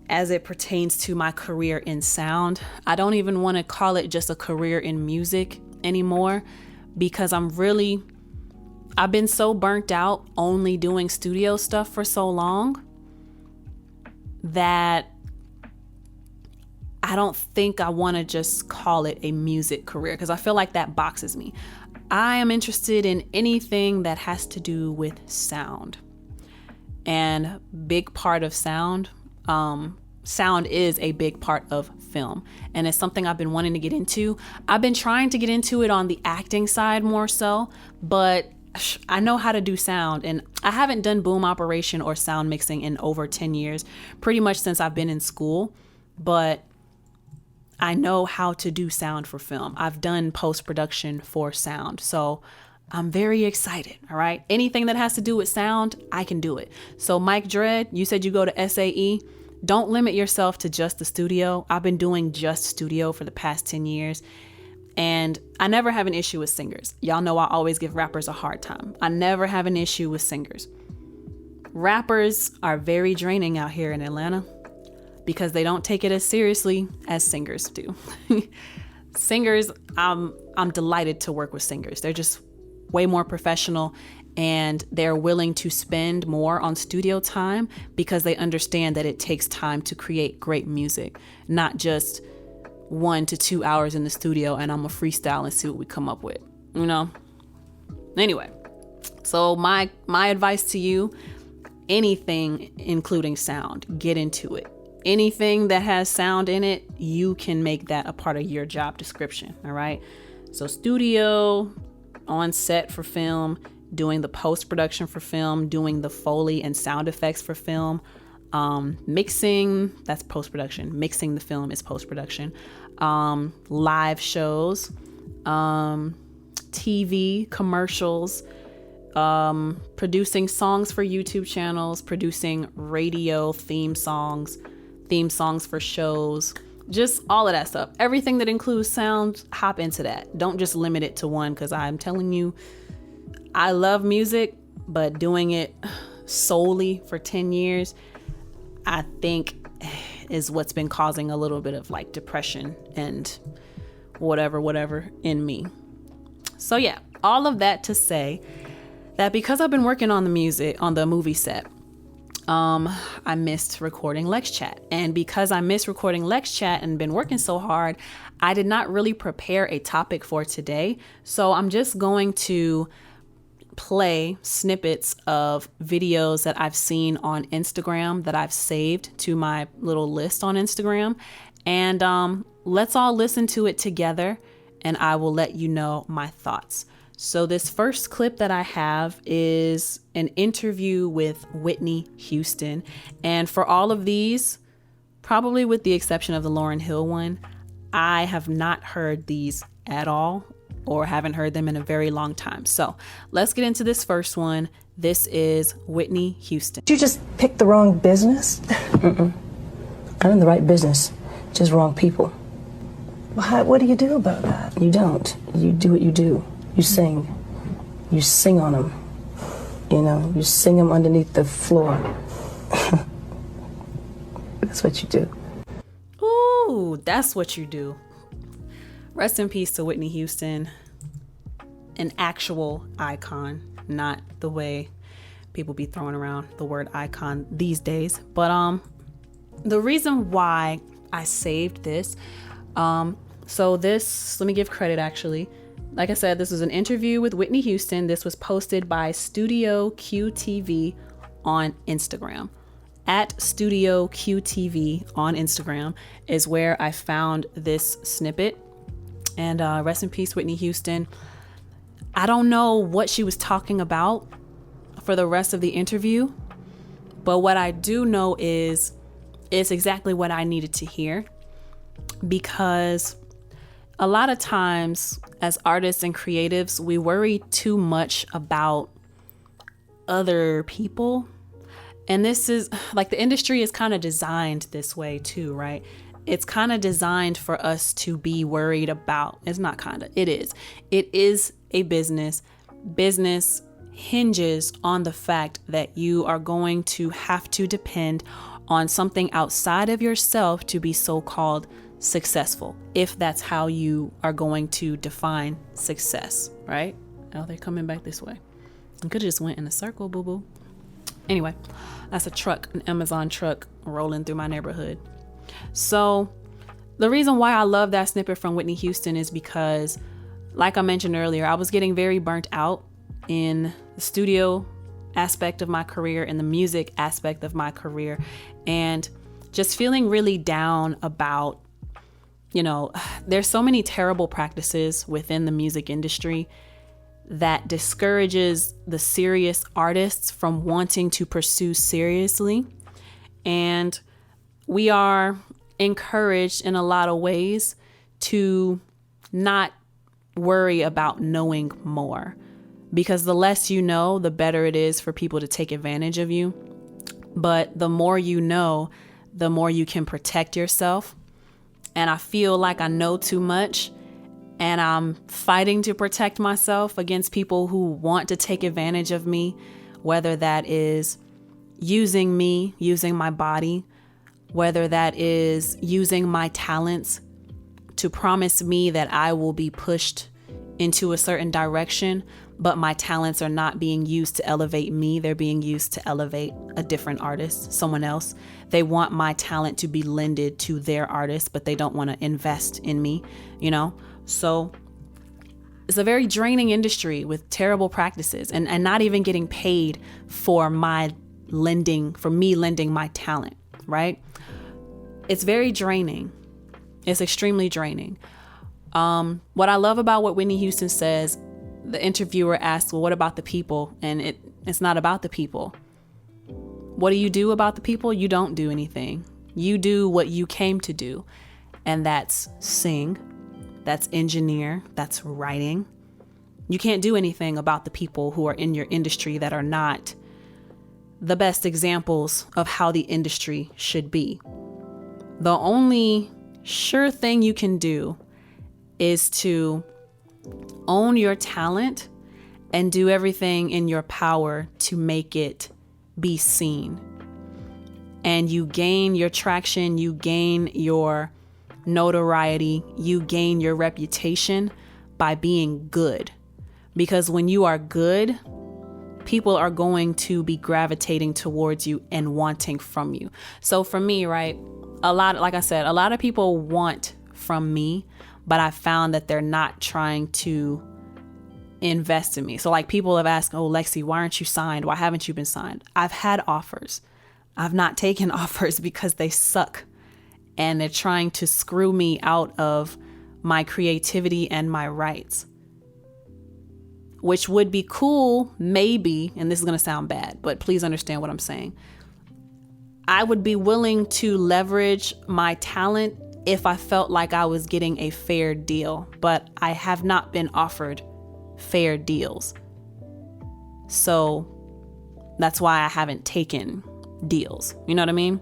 as it pertains to my career in sound. I don't even want to call it just a career in music anymore, because I've been so burnt out only doing studio stuff for so long that I don't think I want to just call it a music career, because I feel like that boxes me. I am interested in anything that has to do with sound. And big part of sound is a big part of film, and it's something I've been wanting to get into. I've been trying to get into it on the acting side more so, but I know how to do sound, and I haven't done boom operation or sound mixing in over 10 years, pretty much since I've been in school, but I know how to do sound for film. I've done post-production for sound, so I'm very excited, all right? Anything that has to do with sound, I can do it. So Mike Dredd, you said you go to SAE. Don't limit yourself to just the studio. I've been doing just studio for the past 10 years, and I never have an issue with singers. Y'all know I always give rappers a hard time. I never have an issue with singers. Rappers are very draining out here in Atlanta because they don't take it as seriously as singers do. Singers, I'm delighted to work with singers. They're just way more professional, and they're willing to spend more on studio time because they understand that it takes time to create great music, not just 1 to 2 hours in the studio and I'm a freestyle and see what we come up with, you know? Anyway, so my advice to you, anything including sound, get into it. Anything that has sound in it, you can make that a part of your job description, all right? So studio, on set for film, doing the post-production for film, doing the Foley and sound effects for film, mixing, that's post-production. Mixing the film is post-production. Live shows, TV, commercials, producing songs for YouTube channels, producing radio theme songs for shows, just all of that stuff. Everything that includes sound, hop into that. Don't just limit it to one, because I'm telling you, I love music, but doing it solely for 10 years, I think is what's been causing a little bit of like depression and whatever in me. So yeah, all of that to say that because I've been working on the music, on the movie set, I missed recording LexChat. And because I missed recording LexChat and been working so hard, I did not really prepare a topic for today. So I'm just going to play snippets of videos that I've seen on Instagram that I've saved to my little list on Instagram. And let's all listen to it together and I will let you know my thoughts. So this first clip that I have is an interview with Whitney Houston. And for all of these, probably with the exception of the Lauryn Hill one, I have not heard these at all or haven't heard them in a very long time. So let's get into this first one. This is Whitney Houston. Did you just pick the wrong business? I'm in the right business, just wrong people. Well, what do you do about that? You don't. You do what you do. You sing. You sing on them. You know, you sing them underneath the floor. That's what you do. Ooh, that's what you do. Rest in peace to Whitney Houston, an actual icon, not the way people be throwing around the word icon these days. But the reason why I saved this, so this, let me give credit actually. Like I said, this was an interview with Whitney Houston. This was posted by Studio QTV on Instagram. At Studio QTV on Instagram is where I found this snippet. And rest in peace, Whitney Houston. I don't know what she was talking about for the rest of the interview, but what I do know is it's exactly what I needed to hear, because a lot of times as artists and creatives, we worry too much about other people. And this is like, the industry is kind of designed this way too, right? It's kind of designed for us to be worried about. It's not kind of, it is. It is a business. Business hinges on the fact that you are going to have to depend on something outside of yourself to be so-called successful, if that's how you are going to define success, right? Oh, they're coming back this way. I could have just went in a circle, boo-boo. Anyway, that's a truck, an Amazon truck rolling through my neighborhood. So the reason why I love that snippet from Whitney Houston is because, like I mentioned earlier, I was getting very burnt out in the studio aspect of my career, in the music aspect of my career, and just feeling really down about, you know, there's so many terrible practices within the music industry that discourages the serious artists from wanting to pursue seriously. And we are encouraged in a lot of ways to not worry about knowing more, because the less you know, the better it is for people to take advantage of you. But the more you know, the more you can protect yourself. And I feel like I know too much, and I'm fighting to protect myself against people who want to take advantage of me, whether that is using me, using my body, whether that is using my talents to promise me that I will be pushed into a certain direction, but my talents are not being used to elevate me. They're being used to elevate a different artist, someone else. They want my talent to be lended to their artist, but they don't want to invest in me, you know? So it's a very draining industry with terrible practices and not even getting paid for me lending my talent, right? It's very draining. It's extremely draining. What I love about what Whitney Houston says, the interviewer asked, well, what about the people? And it's not about the people. What do you do about the people? You don't do anything. You do what you came to do. And that's sing, that's engineer, that's writing. You can't do anything about the people who are in your industry that are not the best examples of how the industry should be. The only sure thing you can do is to own your talent and do everything in your power to make it be seen. And you gain your traction, you gain your notoriety, you gain your reputation by being good, because when you are good, people are going to be gravitating towards you and wanting from you. So for me, right, like I said, a lot of people want from me, but I found that they're not trying to invest in me. So like people have asked, oh, LexC, why aren't you signed? Why haven't you been signed? I've had offers. I've not taken offers because they suck. And they're trying to screw me out of my creativity and my rights, which would be cool, maybe, and this is going to sound bad, but please understand what I'm saying. I would be willing to leverage my talent if I felt like I was getting a fair deal, but I have not been offered fair deals. So that's why I haven't taken deals. You know what I mean?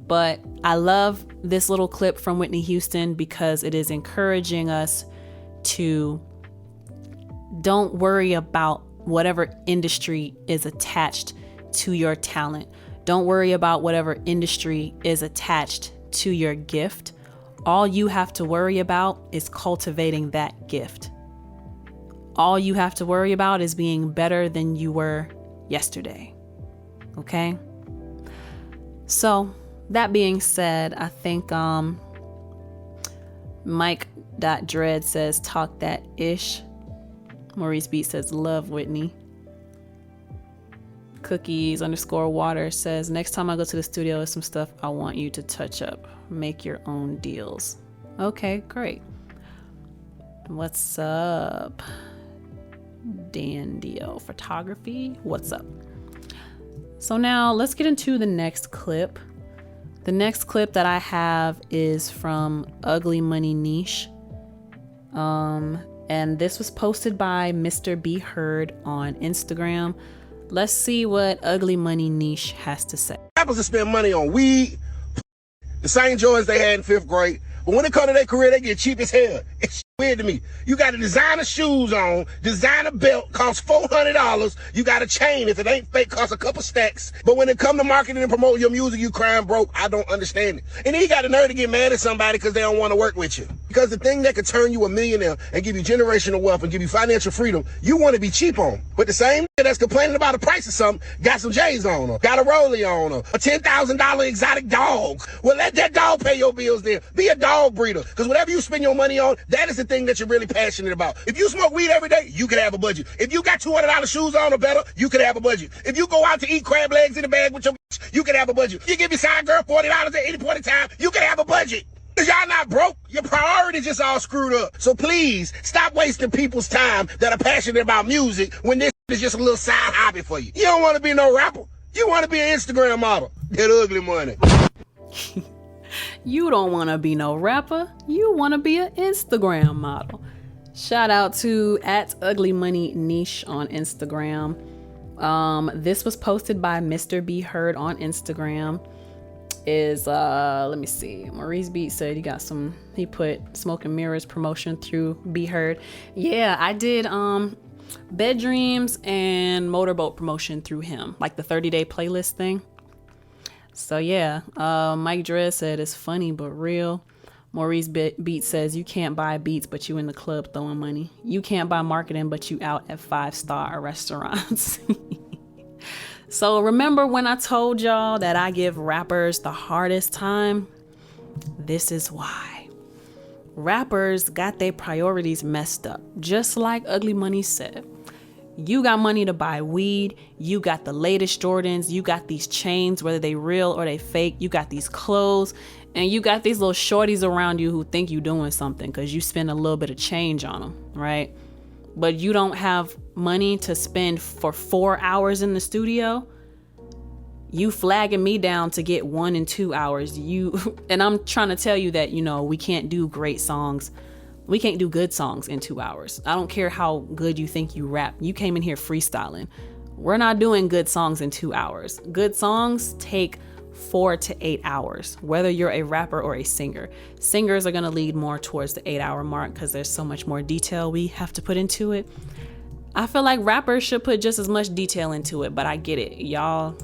But I love this little clip from Whitney Houston because it is encouraging us to don't worry about whatever industry is attached to your talent. Don't worry about whatever industry is attached to your gift. All you have to worry about is cultivating that gift. All you have to worry about is being better than you were yesterday. Okay? So, that being said, I think Mike.Dread says, talk that ish. Maurice Beat says, love Whitney. Cookies_water says, next time I go to the studio with some stuff I want you to touch up. Make your own deals. Okay, great. What's up? Dan Dio Photography. What's up? So now let's get into the next clip. The next clip that I have is from Ugly Money Niche. And this was posted by Mr. Be Heard on Instagram. Let's see what Ugly Money Niche has to say. Rappers that spend money on weed, the same joints they had in 5th grade. But when it comes to their career, they get cheap as hell. It's weird to me. You got a designer shoes on, designer belt, costs $400. You got a chain, if it ain't fake, costs a couple stacks. But when it come to marketing and promoting your music, you crying broke. I don't understand it. And then you got the nerve to get mad at somebody because they don't want to work with you. Because the thing that could turn you a millionaire and give you generational wealth and give you financial freedom, you want to be cheap on. But the same that's complaining about the price of something got some J's on her, got a rollie on her, a $10,000 exotic dog. Well, let that dog pay your bills then. Be a dog breeder. Because whatever you spend your money on, that is the thing that you're really passionate about. If you smoke weed every day, you could have a budget. If you got $200 shoes on or better, you could have a budget. If you go out to eat crab legs in the bag with your bitch, you could have a budget. You give your side girl $40 at any point in time, you could have a budget. Cause y'all not broke. Your priorities just all screwed up. So please stop wasting people's time that are passionate about music when this is just a little side hobby for you. You don't want to be no rapper. You want to be an Instagram model. Get ugly money. You don't want to be no rapper. You want to be an Instagram model. Shout out to @UglyMoneyNiche on Instagram. This was posted by Mr. Be Heard on Instagram. Let me see. Maurice Beat said he put Smoke and Mirrors promotion through Be Heard. Yeah, I did Bedrooms and Motorboat promotion through him, like the 30-day playlist thing. So yeah, Mike Dredd said it's funny but real. Maurice Beat says you can't buy beats but you in the club throwing money. You can't buy marketing but you out at 5-star restaurants. So remember when I told y'all that I give rappers the hardest time? This is why. Rappers got their priorities messed up, just like Ugly Money said. You got money to buy weed, you got the latest Jordans, you got these chains, whether they real or they fake, you got these clothes, and you got these little shorties around you who think you doing something because you spend a little bit of change on them, right? But you don't have money to spend for 4 hours in the studio. You flagging me down to get 1 and 2 hours. And I'm trying to tell you that, we can't do great songs. We can't do good songs in 2 hours. I don't care how good you think you rap. You came in here freestyling. We're not doing good songs in 2 hours. Good songs take 4 to 8 hours, whether you're a rapper or a singer. Singers are going to lead more towards the 8-hour mark because there's so much more detail we have to put into it. I feel like rappers should put just as much detail into it, but I get it. Y'all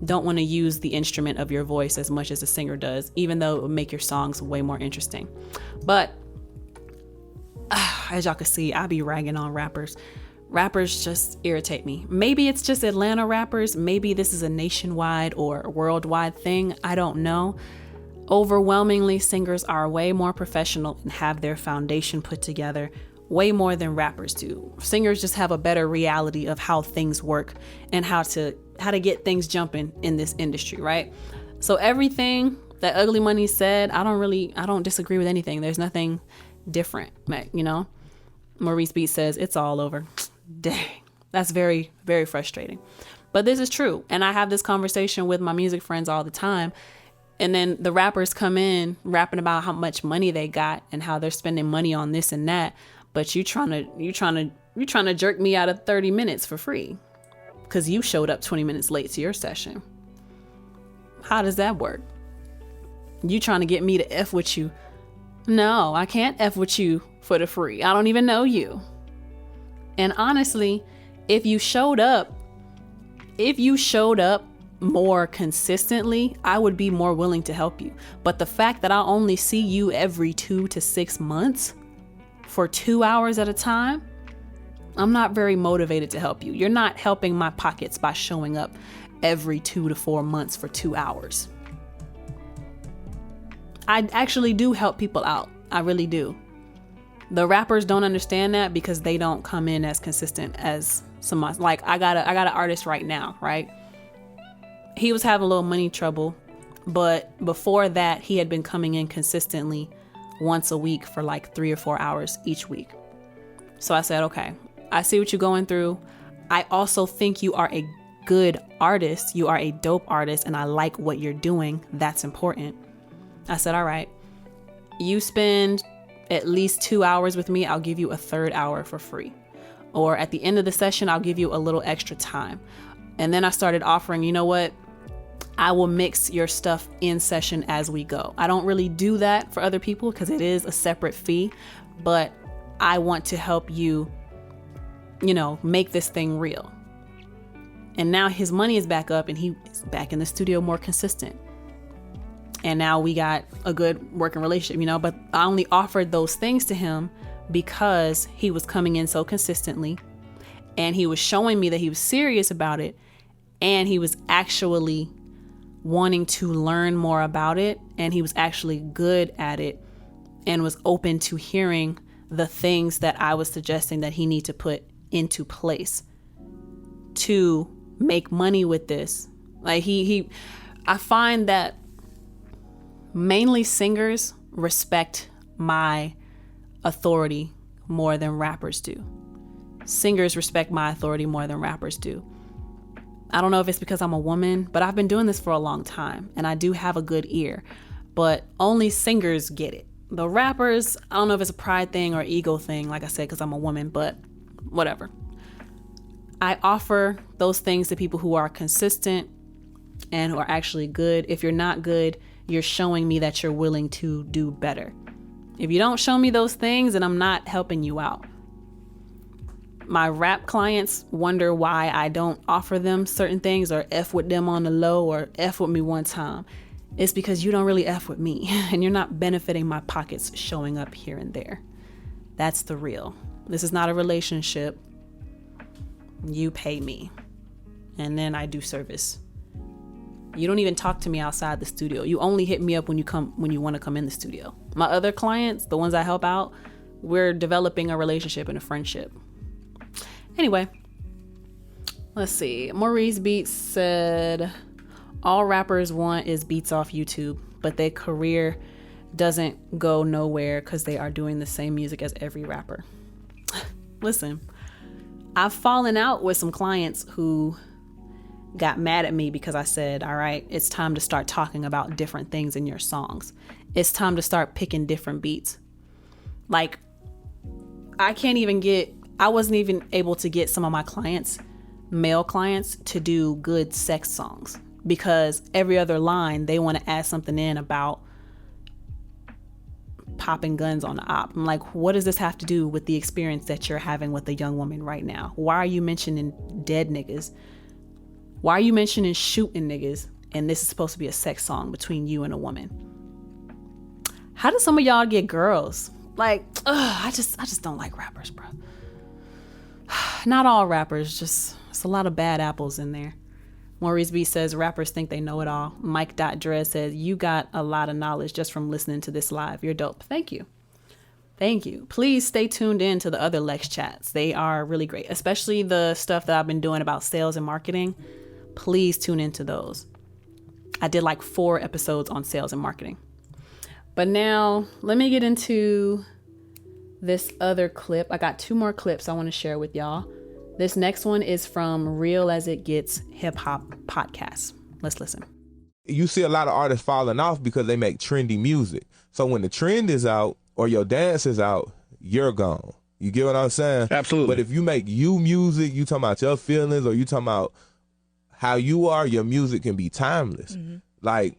don't want to use the instrument of your voice as much as a singer does, even though it would make your songs way more interesting. But as y'all can see, I be ragging on rappers. Rappers just irritate me. Maybe it's just Atlanta rappers. Maybe this is a nationwide or worldwide thing. I don't know. Overwhelmingly, singers are way more professional and have their foundation put together way more than rappers do. Singers just have a better reality of how things work and how to get things jumping in this industry, right? So everything that Ugly Money said, I don't disagree with anything. There's nothing different, Maurice Beats says it's all over. Dang, that's very, very frustrating. But this is true. And I have this conversation with my music friends all the time. And then the rappers come in rapping about how much money they got and how they're spending money on this and that. But you trying to jerk me out of 30 minutes for free because you showed up 20 minutes late to your session. How does that work? You trying to get me to F with you? No, I can't F with you for the free. I don't even know you. And honestly, if you showed up more consistently, I would be more willing to help you. But the fact that I only see you every 2 to 6 months for 2 hours at a time, I'm not very motivated to help you. You're not helping my pockets by showing up every 2 to 4 months for 2 hours. I actually do help people out. I really do. The rappers don't understand that because they don't come in as consistent as some. Like I got an artist right now, right? He was having a little money trouble, but before that, he had been coming in consistently once a week for like 3 or 4 hours each week. So I said, okay, I see what you're going through. I also think you are a good artist. You are a dope artist, and I like what you're doing. That's important. I said, all right, you spend at least 2 hours with me, I'll give you a third hour for free. Or at the end of the session, I'll give you a little extra time. And then I started offering, you know what? I will mix your stuff in session as we go. I don't really do that for other people because it is a separate fee, but I want to help you, make this thing real. And now his money is back up and he is back in the studio more consistent. And now we got a good working relationship, but I only offered those things to him because he was coming in so consistently and he was showing me that he was serious about it and he was actually wanting to learn more about it and he was actually good at it and was open to hearing the things that I was suggesting that he need to put into place to make money with this. Like I find that mainly singers respect my authority more than rappers do. Singers respect my authority more than rappers do. I don't know if it's because I'm a woman, but I've been doing this for a long time and I do have a good ear, but only singers get it. The rappers, I don't know if it's a pride thing or ego thing, like I said, because I'm a woman, but whatever. I offer those things to people who are consistent and who are actually good. If you're not good, you're showing me that you're willing to do better. If you don't show me those things, then I'm not helping you out. My rap clients wonder why I don't offer them certain things or F with them on the low or F with me one time. It's because you don't really F with me and you're not benefiting my pockets showing up here and there. That's the real. This is not a relationship. You pay me and then I do service. You don't even talk to me outside the studio. You only hit me up when you want to come in the studio. My other clients, the ones I help out, we're developing a relationship and a friendship. Anyway, let's see. Maurice Beats said, all rappers want is beats off YouTube, but their career doesn't go nowhere because they are doing the same music as every rapper. Listen, I've fallen out with some clients who got mad at me because I said, all right, it's time to start talking about different things in your songs. It's time to start picking different beats. Like, I wasn't even able to get some of my clients, male clients, to do good sex songs because every other line, they want to add something in about popping guns on the op. I'm like, what does this have to do with the experience that you're having with a young woman right now? Why are you mentioning dead niggas? Why are you mentioning shooting niggas? And this is supposed to be a sex song between you and a woman. How do some of y'all get girls? Like, I just don't like rappers, bro. Not all rappers, just it's a lot of bad apples in there. Maurice B says rappers think they know it all. Mike.Drez says you got a lot of knowledge just from listening to this live. You're dope. Thank you. Thank you. Please stay tuned in to the other Lex chats. They are really great, especially the stuff that I've been doing about sales and marketing. Please tune into those. I did like 4 episodes on sales and marketing. But now let me get into this other clip. I got 2 more clips I want to share with y'all. This next one is from Real As It Gets Hip Hop Podcast. Let's listen. You see a lot of artists falling off because they make trendy music. So when the trend is out or your dance is out, you're gone. You get what I'm saying? Absolutely. But if you make you music, you talking about your feelings or you talking about how you are, your music can be timeless. Mm-hmm. Like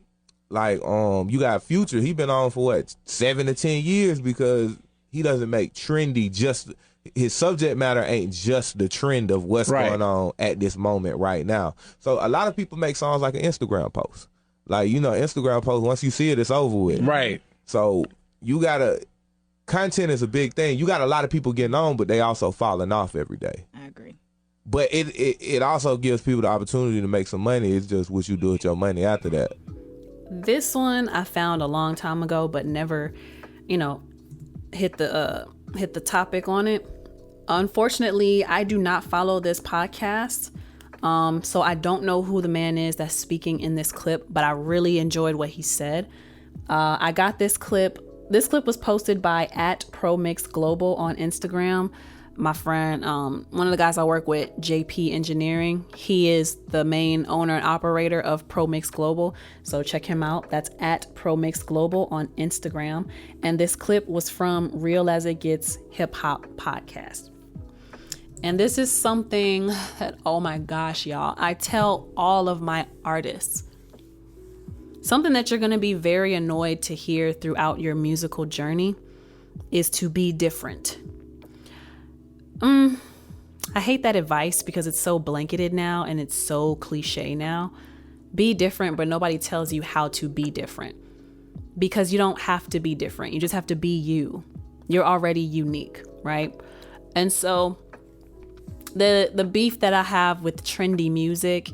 you got Future. He been on for what, 7 to 10 years because he doesn't make trendy just his subject matter ain't just the trend of what's going on at this moment right now. So a lot of people make songs like an Instagram post. Like, Instagram post, once you see it, it's over with. Right. So content is a big thing. You got a lot of people getting on, but they also falling off every day. I agree. But it also gives people the opportunity to make some money. It's just what you do with your money after that. This one I found a long time ago, but never, hit the topic on it. Unfortunately, I do not follow this podcast. So I don't know who the man is that's speaking in this clip, but I really enjoyed what he said. I got this clip. This clip was posted by @ProMixGlobal on Instagram. My friend, one of the guys I work with, JP Engineering, he is the main owner and operator of ProMix Global. So check him out. That's @ProMix Global on Instagram. And this clip was from Real As It Gets Hip Hop Podcast. And this is something that, oh my gosh, y'all, I tell all of my artists. Something that you're going to be very annoyed to hear throughout your musical journey is to be different. I hate that advice because it's so blanketed now and it's so cliche now. Be different, but nobody tells you how to be different. Because you don't have to be different. You just have to be you. You're already unique, right? And so the beef that I have with trendy music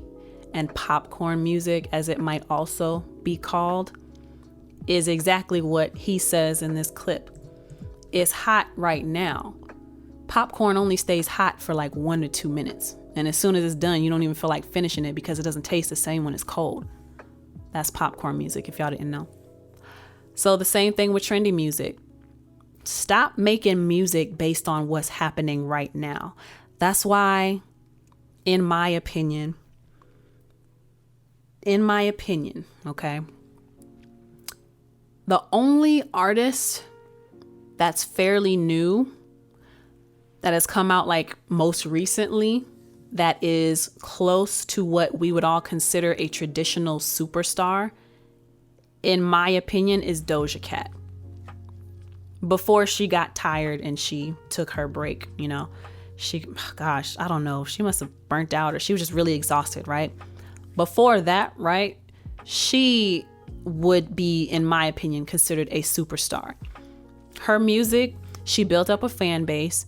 and popcorn music, as it might also be called, is exactly what he says in this clip. It's hot right now. Popcorn only stays hot for like 1 to 2 minutes. And as soon as it's done, you don't even feel like finishing it because it doesn't taste the same when it's cold. That's popcorn music, if y'all didn't know. So the same thing with trendy music. Stop making music based on what's happening right now. That's why, in my opinion, okay, the only artist that's fairly new that has come out like most recently that is close to what we would all consider a traditional superstar, in my opinion, is Doja Cat. Before she got tired and she took her break, I don't know, she must have burnt out or she was just really exhausted, right? Before that, right, she would be, in my opinion, considered a superstar. Her music, she built up a fan base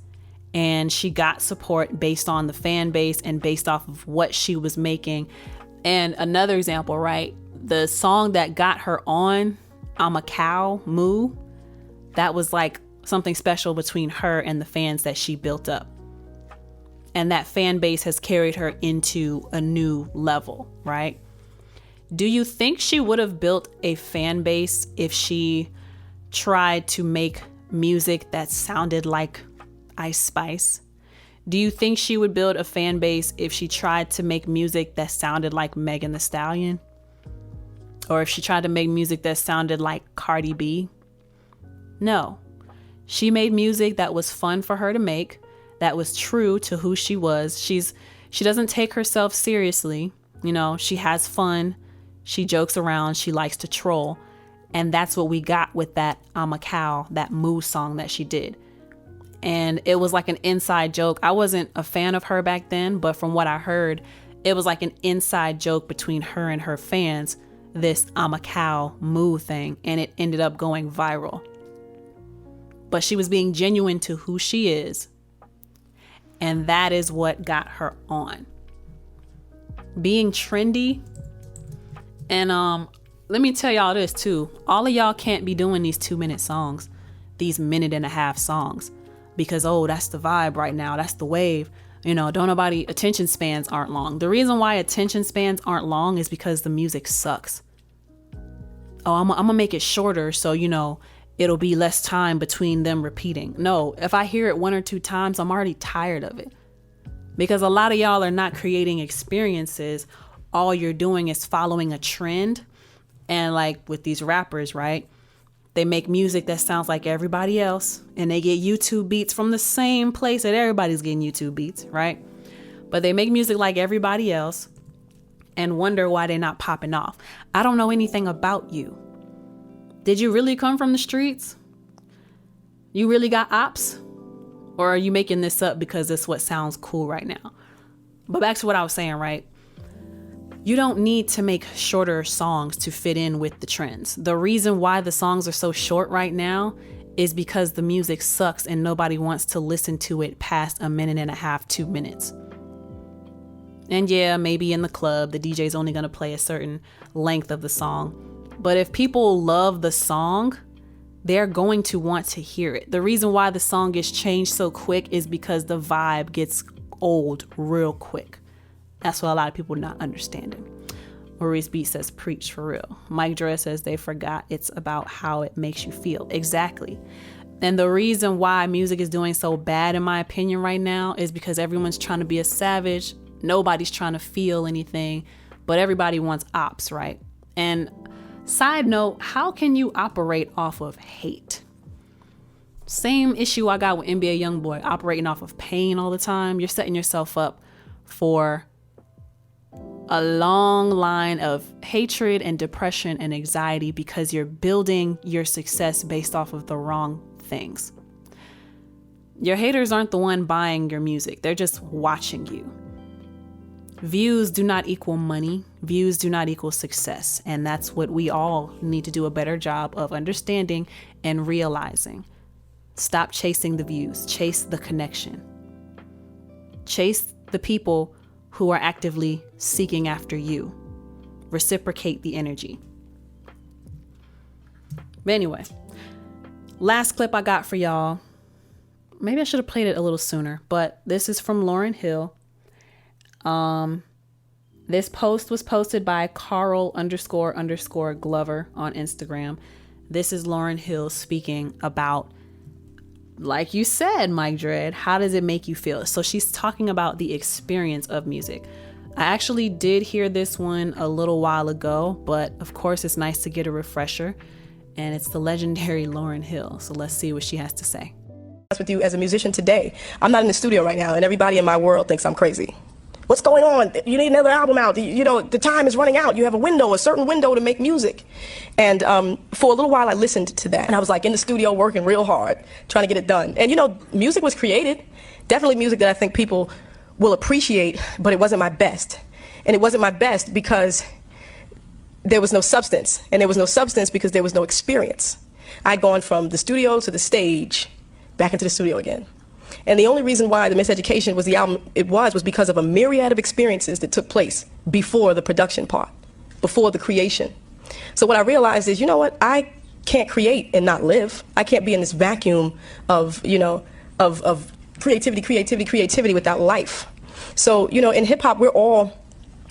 and she got support based on the fan base and based off of what she was making. And another example, right, the song that got her on, I'm a Cow, Moo, that was like something special between her and the fans that she built up. And that fan base has carried her into a new level, right? Do you think she would have built a fan base if she tried to make music that sounded like Ice Spice? Do you think she would build a fan base if she tried to make music that sounded like Megan Thee Stallion? Or if she tried to make music that sounded like Cardi B? No. She made music that was fun for her to make, that was true to who she was. She doesn't take herself seriously. She has fun. She jokes around. She likes to troll. And that's what we got with that I'm a Cow, that Moo song that she did. And it was like an inside joke. I wasn't a fan of her back then, but from what I heard, it was like an inside joke between her and her fans, this I'm a Cow, Moo thing, and it ended up going viral. but she was being genuine to who she is. And that is what got her on. Being trendy. And let me tell y'all this too. All of y'all can't be doing these 2-minute songs, these 1.5-minute songs, because, oh, that's the vibe right now. That's the wave. You know, attention spans aren't long. The reason why attention spans aren't long is because the music sucks. Oh, I'm gonna make it shorter so, you know, it'll be less time between them repeating. No, if I hear it 1 or 2 times, I'm already tired of it. Because a lot of y'all are not creating experiences. All you're doing is following a trend. And like with these rappers, right? They make music that sounds like everybody else, and they get YouTube beats from the same place that everybody's getting YouTube beats, right? But they make music like everybody else and wonder why they're not popping off. I don't know anything about you. Did you really come from the streets? You really got ops? Or are you making this up because it's what sounds cool right now? But back to what I was saying, right? You don't need to make shorter songs to fit in with the trends. The reason why the songs are so short right now is because the music sucks and nobody wants to listen to it past 1.5, 2 minutes. And yeah, maybe in the club, the DJ's only going to play a certain length of the song. But if people love the song, they're going to want to hear it. The reason why the song gets changed so quick is because the vibe gets old real quick. That's what a lot of people are not understanding. Maurice B says, preach for real. Mike Dre says they forgot it's about how it makes you feel. Exactly. And the reason why music is doing so bad, in my opinion, right now is because everyone's trying to be a savage. Nobody's trying to feel anything, but everybody wants ops, right? And side note, how can you operate off of hate? Same issue I got with NBA Youngboy, operating off of pain all the time. You're setting yourself up for a long line of hatred and depression and anxiety because you're building your success based off of the wrong things. Your haters aren't the one buying your music. They're just watching you. Views do not equal money. Views do not equal success. And that's what we all need to do a better job of understanding and realizing. Stop chasing the views. Chase the connection. Chase the people who are actively seeking after you. Reciprocate the energy. But anyway, last clip I got for y'all. Maybe I should have played it a little sooner, but this is from Lauryn Hill. This post was posted by Carl__Glover on Instagram. This is Lauryn Hill speaking about, like you said, Mike Dredd, how does it make you feel? So she's talking about the experience of music. I actually did hear this one a little while ago, but of course it's nice to get a refresher. And it's the legendary Lauryn Hill. So let's see what she has to say. With you as a musician today, I'm not in the studio right now, and everybody in my world thinks I'm crazy. What's going on? You need another album out. You know, the time is running out. You have a certain window to make music. And for a little while, I listened to that. And I was like in the studio working real hard, trying to get it done. And, you know, music was created. Definitely music that I think people will appreciate, but it wasn't my best. And it wasn't my best because there was no substance. And there was no substance because there was no experience. I'd gone from the studio to the stage, back into the studio again. And the only reason why The Miseducation was the album it was because of a myriad of experiences that took place before the production part, before the creation. So what I realized is, you know what, I can't create and not live. I can't be in this vacuum of, you know, of creativity without life. So, you know, in hip hop, we're all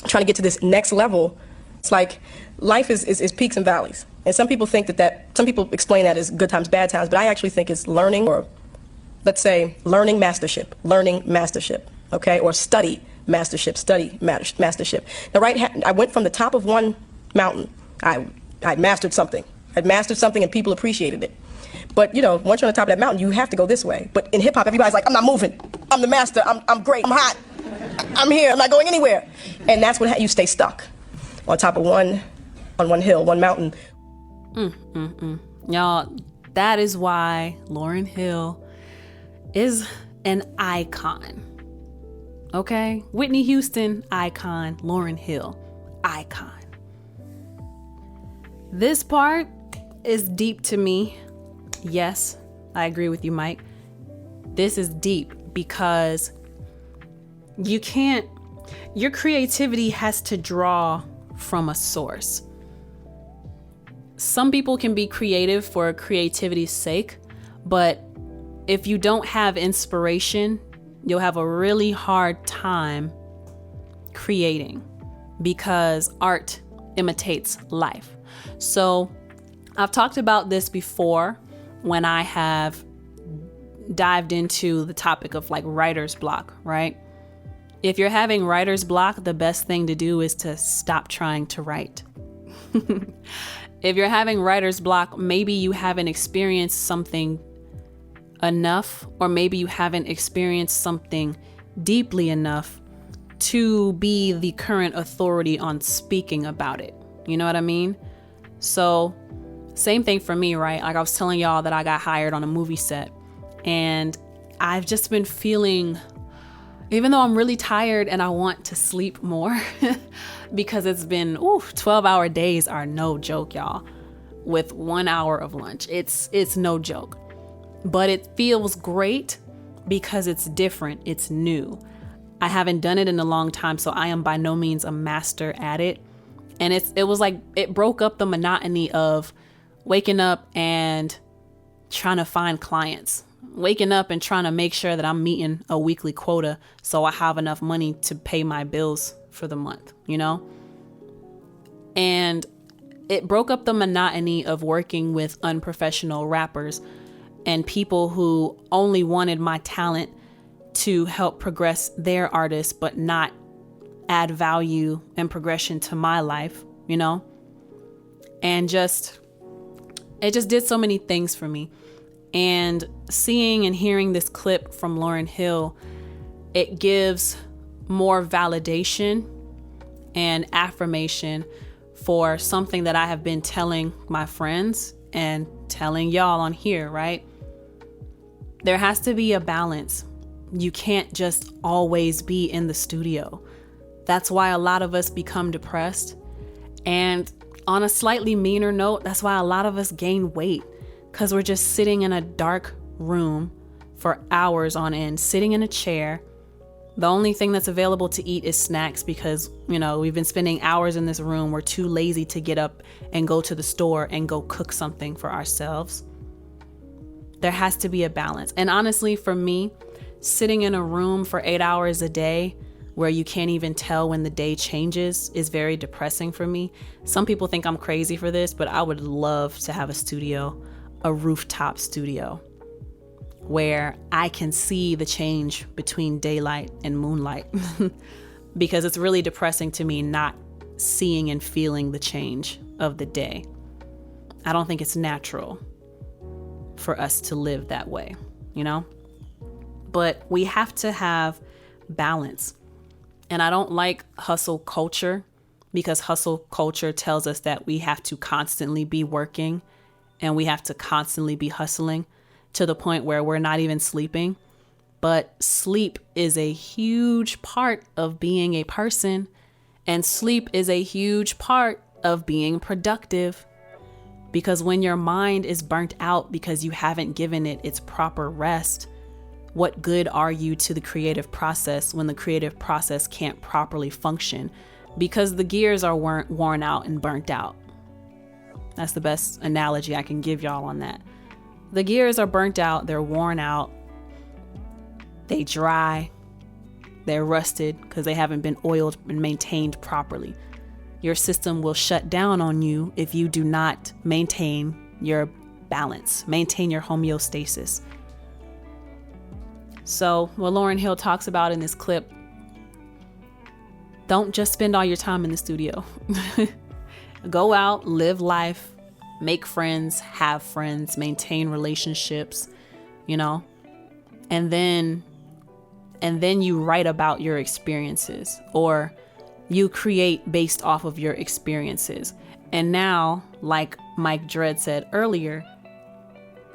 trying to get to this next level. It's like life is peaks and valleys. And some people think some people explain that as good times, bad times, but I actually think it's learning, or let's say learning mastership, okay? Or study mastership. Now, I went from the top of one mountain. I mastered something. I'd mastered something and people appreciated it. But, you know, once you're on the top of that mountain, you have to go this way. But in hip hop, everybody's like, I'm not moving. I'm the master. I'm great. I'm hot. I'm here. I'm not going anywhere. And that's what you stay stuck on top of one hill, one mountain. Y'all, that is why Lauryn Hill is an icon. Okay? Whitney Houston, icon. Lauryn Hill, icon. This part is deep to me. Yes, I agree with you, Mike. This is deep because your creativity has to draw from a source. Some people can be creative for creativity's sake, but if you don't have inspiration, you'll have a really hard time creating because art imitates life. So I've talked about this before when I have dived into the topic of like writer's block, right? If you're having writer's block, the best thing to do is to stop trying to write. If you're having writer's block, maybe you haven't experienced something enough, or maybe you haven't experienced something deeply enough to be the current authority on speaking about it. You know what I mean? So same thing for me, right? Like I was telling y'all that I got hired on a movie set, and I've just been feeling, even though I'm really tired and I want to sleep more because it's been 12-hour days are no joke, y'all, with 1 hour of lunch. It's no joke, but it feels great because it's different. It's new. I haven't done it in a long time, so I am by no means a master at it. And it was like, it broke up the monotony of waking up and trying to find clients, waking up and trying to make sure that I'm meeting a weekly quota so I have enough money to pay my bills for the month, you know? And it broke up the monotony of working with unprofessional rappers and people who only wanted my talent to help progress their artists, but not add value and progression to my life, you know? And it just did so many things for me. And seeing and hearing this clip from Lauryn Hill, it gives more validation and affirmation for something that I have been telling my friends and telling y'all on here, right? There has to be a balance. You can't just always be in the studio. That's why a lot of us become depressed. And on a slightly meaner note, that's why a lot of us gain weight, because we're just sitting in a dark room for hours on end, sitting in a chair. The only thing that's available to eat is snacks because, you know, we've been spending hours in this room. We're too lazy to get up and go to the store and go cook something for ourselves. There has to be a balance. And honestly, for me, sitting in a room for 8 hours a day where you can't even tell when the day changes is very depressing for me. Some people think I'm crazy for this, but I would love to have a studio, a rooftop studio, where I can see the change between daylight and moonlight because it's really depressing to me not seeing and feeling the change of the day. I don't think it's natural for us to live that way, you know? But we have to have balance. And I don't like hustle culture because hustle culture tells us that we have to constantly be working and we have to constantly be hustling to the point where we're not even sleeping. But sleep is a huge part of being a person, and sleep is a huge part of being productive. Because when your mind is burnt out because you haven't given it its proper rest, what good are you to the creative process when the creative process can't properly function because the gears are worn out and burnt out? That's the best analogy I can give y'all on that. The gears are burnt out, they're worn out, they dry, they're rusted because they haven't been oiled and maintained properly. Your system will shut down on you if you do not maintain your balance, maintain your homeostasis. So what Lauryn Hill talks about in this clip, don't just spend all your time in the studio. Go out, live life, make friends, have friends, maintain relationships, you know, and then you write about your experiences, or you create based off of your experiences. And now, like Mike Dredd said earlier,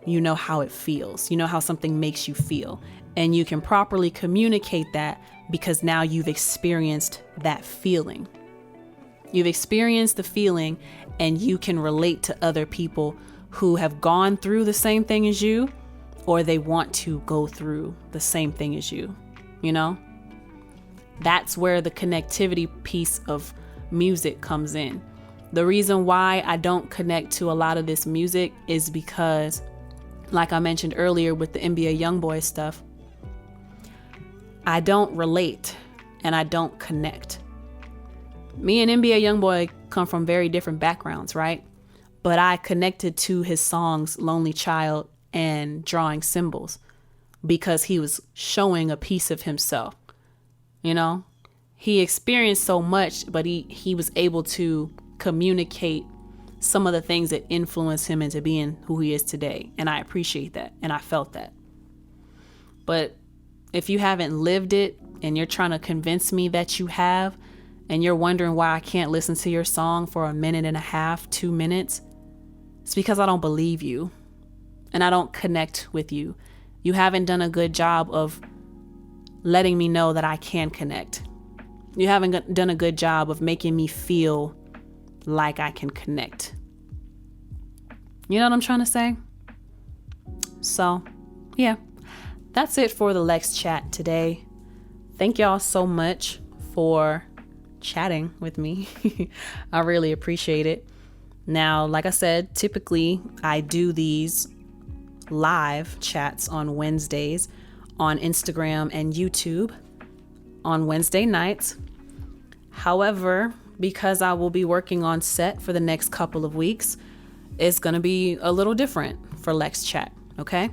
you know how it feels. You know how something makes you feel. And you can properly communicate that because now you've experienced that feeling. You've experienced the feeling and you can relate to other people who have gone through the same thing as you, or they want to go through the same thing as you, you know? That's where the connectivity piece of music comes in. The reason why I don't connect to a lot of this music is because, like I mentioned earlier with the NBA YoungBoy stuff, I don't relate and I don't connect. Me and NBA YoungBoy come from very different backgrounds, right? But I connected to his songs Lonely Child and Drawing Symbols because he was showing a piece of himself. You know, he experienced so much, but he was able to communicate some of the things that influenced him into being who he is today. And I appreciate that. And I felt that. But if you haven't lived it and you're trying to convince me that you have, and you're wondering why I can't listen to your song for a minute and a half, 2 minutes, it's because I don't believe you and I don't connect with you. You haven't done a good job of letting me know that I can connect. You haven't done a good job of making me feel like I can connect. You know what I'm trying to say? So, yeah, that's it for the LexChat today. Thank y'all so much for chatting with me. I really appreciate it. Now, like I said, typically I do these live chats on Wednesdays on Instagram and YouTube on Wednesday nights. However, because I will be working on set for the next couple of weeks, it's going to be a little different for LexChat, okay?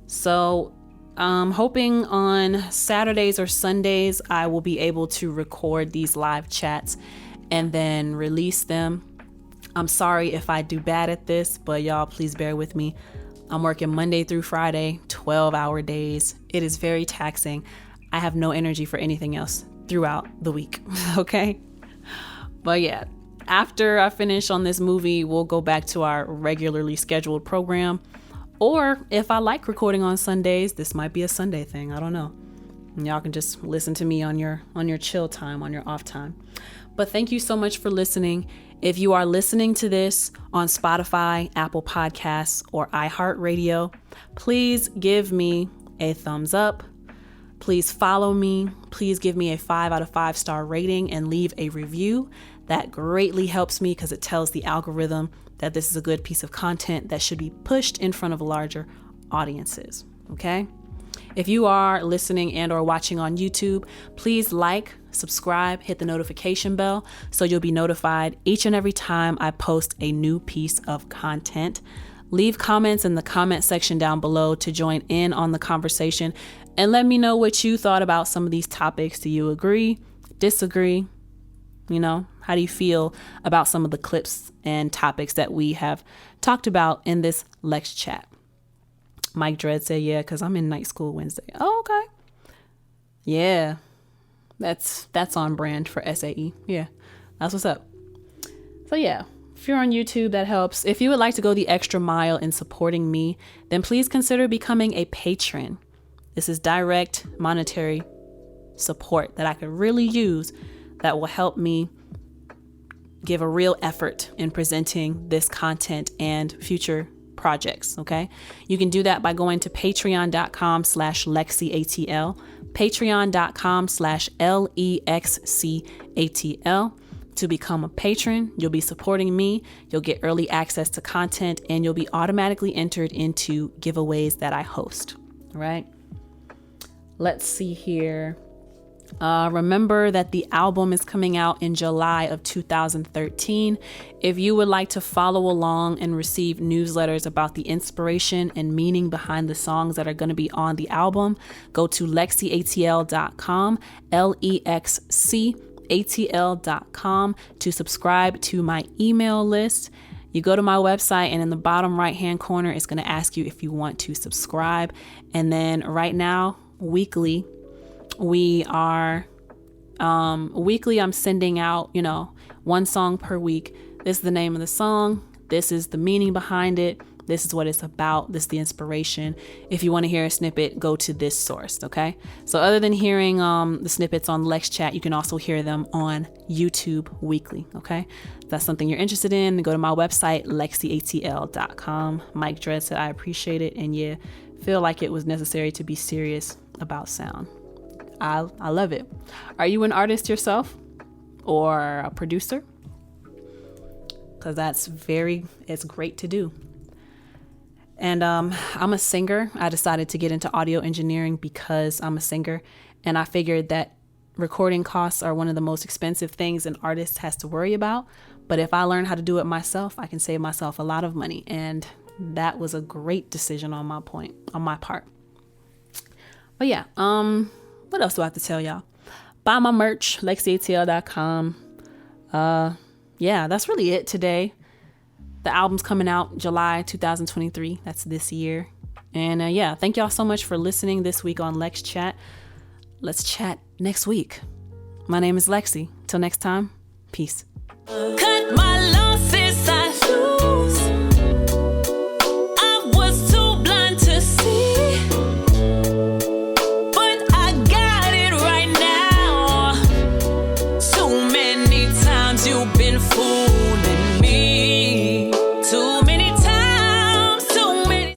So I'm hoping on Saturdays or Sundays, I will be able to record these live chats and then release them. I'm sorry if I do bad at this, but y'all please bear with me. I'm working Monday through Friday, 12-hour days. It is very taxing. I have no energy for anything else throughout the week, okay? But yeah, after I finish on this movie, we'll go back to our regularly scheduled program. Or if I like recording on Sundays, this might be a Sunday thing. I don't know. And y'all can just listen to me on your chill time, on your off time. But thank you so much for listening. If you are listening to this on Spotify, Apple Podcasts, or iHeartRadio, please give me a thumbs up. Please follow me. Please give me a 5 out of 5 star rating and leave a review. That greatly helps me because it tells the algorithm that this is a good piece of content that should be pushed in front of larger audiences. Okay? If you are listening and or watching on YouTube, please like, subscribe, hit the notification bell so you'll be notified each and every time I post a new piece of content. Leave comments in the comment section down below to join in on the conversation and let me know what you thought about some of these topics. Do you agree? Disagree? You know, how do you feel about some of the clips and topics that we have talked about in this LexChat? Mike Dredd said, yeah, because I'm in night school Wednesday. Oh, okay. Yeah, that's on brand for SAE. Yeah, that's what's up. So yeah, if you're on YouTube, that helps. If you would like to go the extra mile in supporting me, then please consider becoming a patron. This is direct monetary support that I could really use that will help me give a real effort in presenting this content and future projects. Okay. You can do that by going to patreon.com/LexCATL, patreon.com/LEXCATL to become a patron. You'll be supporting me. You'll get early access to content and you'll be automatically entered into giveaways that I host. All right. Let's see here. Remember that the album is coming out in July of 2013. If you would like to follow along and receive newsletters about the inspiration and meaning behind the songs that are going to be on the album, go to LexCATL.com, LEXCATL.com to subscribe to my email list. You go to my website and in the bottom right-hand corner, it's going to ask you if you want to subscribe. And then right now, weekly, I'm sending out, one song per week. This is the name of the song. This is the meaning behind it. This is what it's about. This is the inspiration. If you want to hear a snippet, go to this source, okay? So other than hearing the snippets on LexChat, you can also hear them on YouTube weekly, okay? If that's something you're interested in, go to my website, LexCATL.com. Mike Dredd said, I appreciate it, and yeah, feel like it was necessary to be serious about sound. I love it. Are you an artist yourself or a producer? Because it's great to do. And I'm a singer. I decided to get into audio engineering because I'm a singer, and I figured that recording costs are one of the most expensive things an artist has to worry about. But if I learn how to do it myself, I can save myself a lot of money, and that was a great decision on my part. But yeah, what else do I have to tell y'all? Buy my merch, LexCATL.com. Yeah, that's really it today. The album's coming out July 2023. That's this year. And yeah, thank y'all so much for listening this week on LexChat. Let's chat next week. My name is Lexi. Till next time, peace. Cut my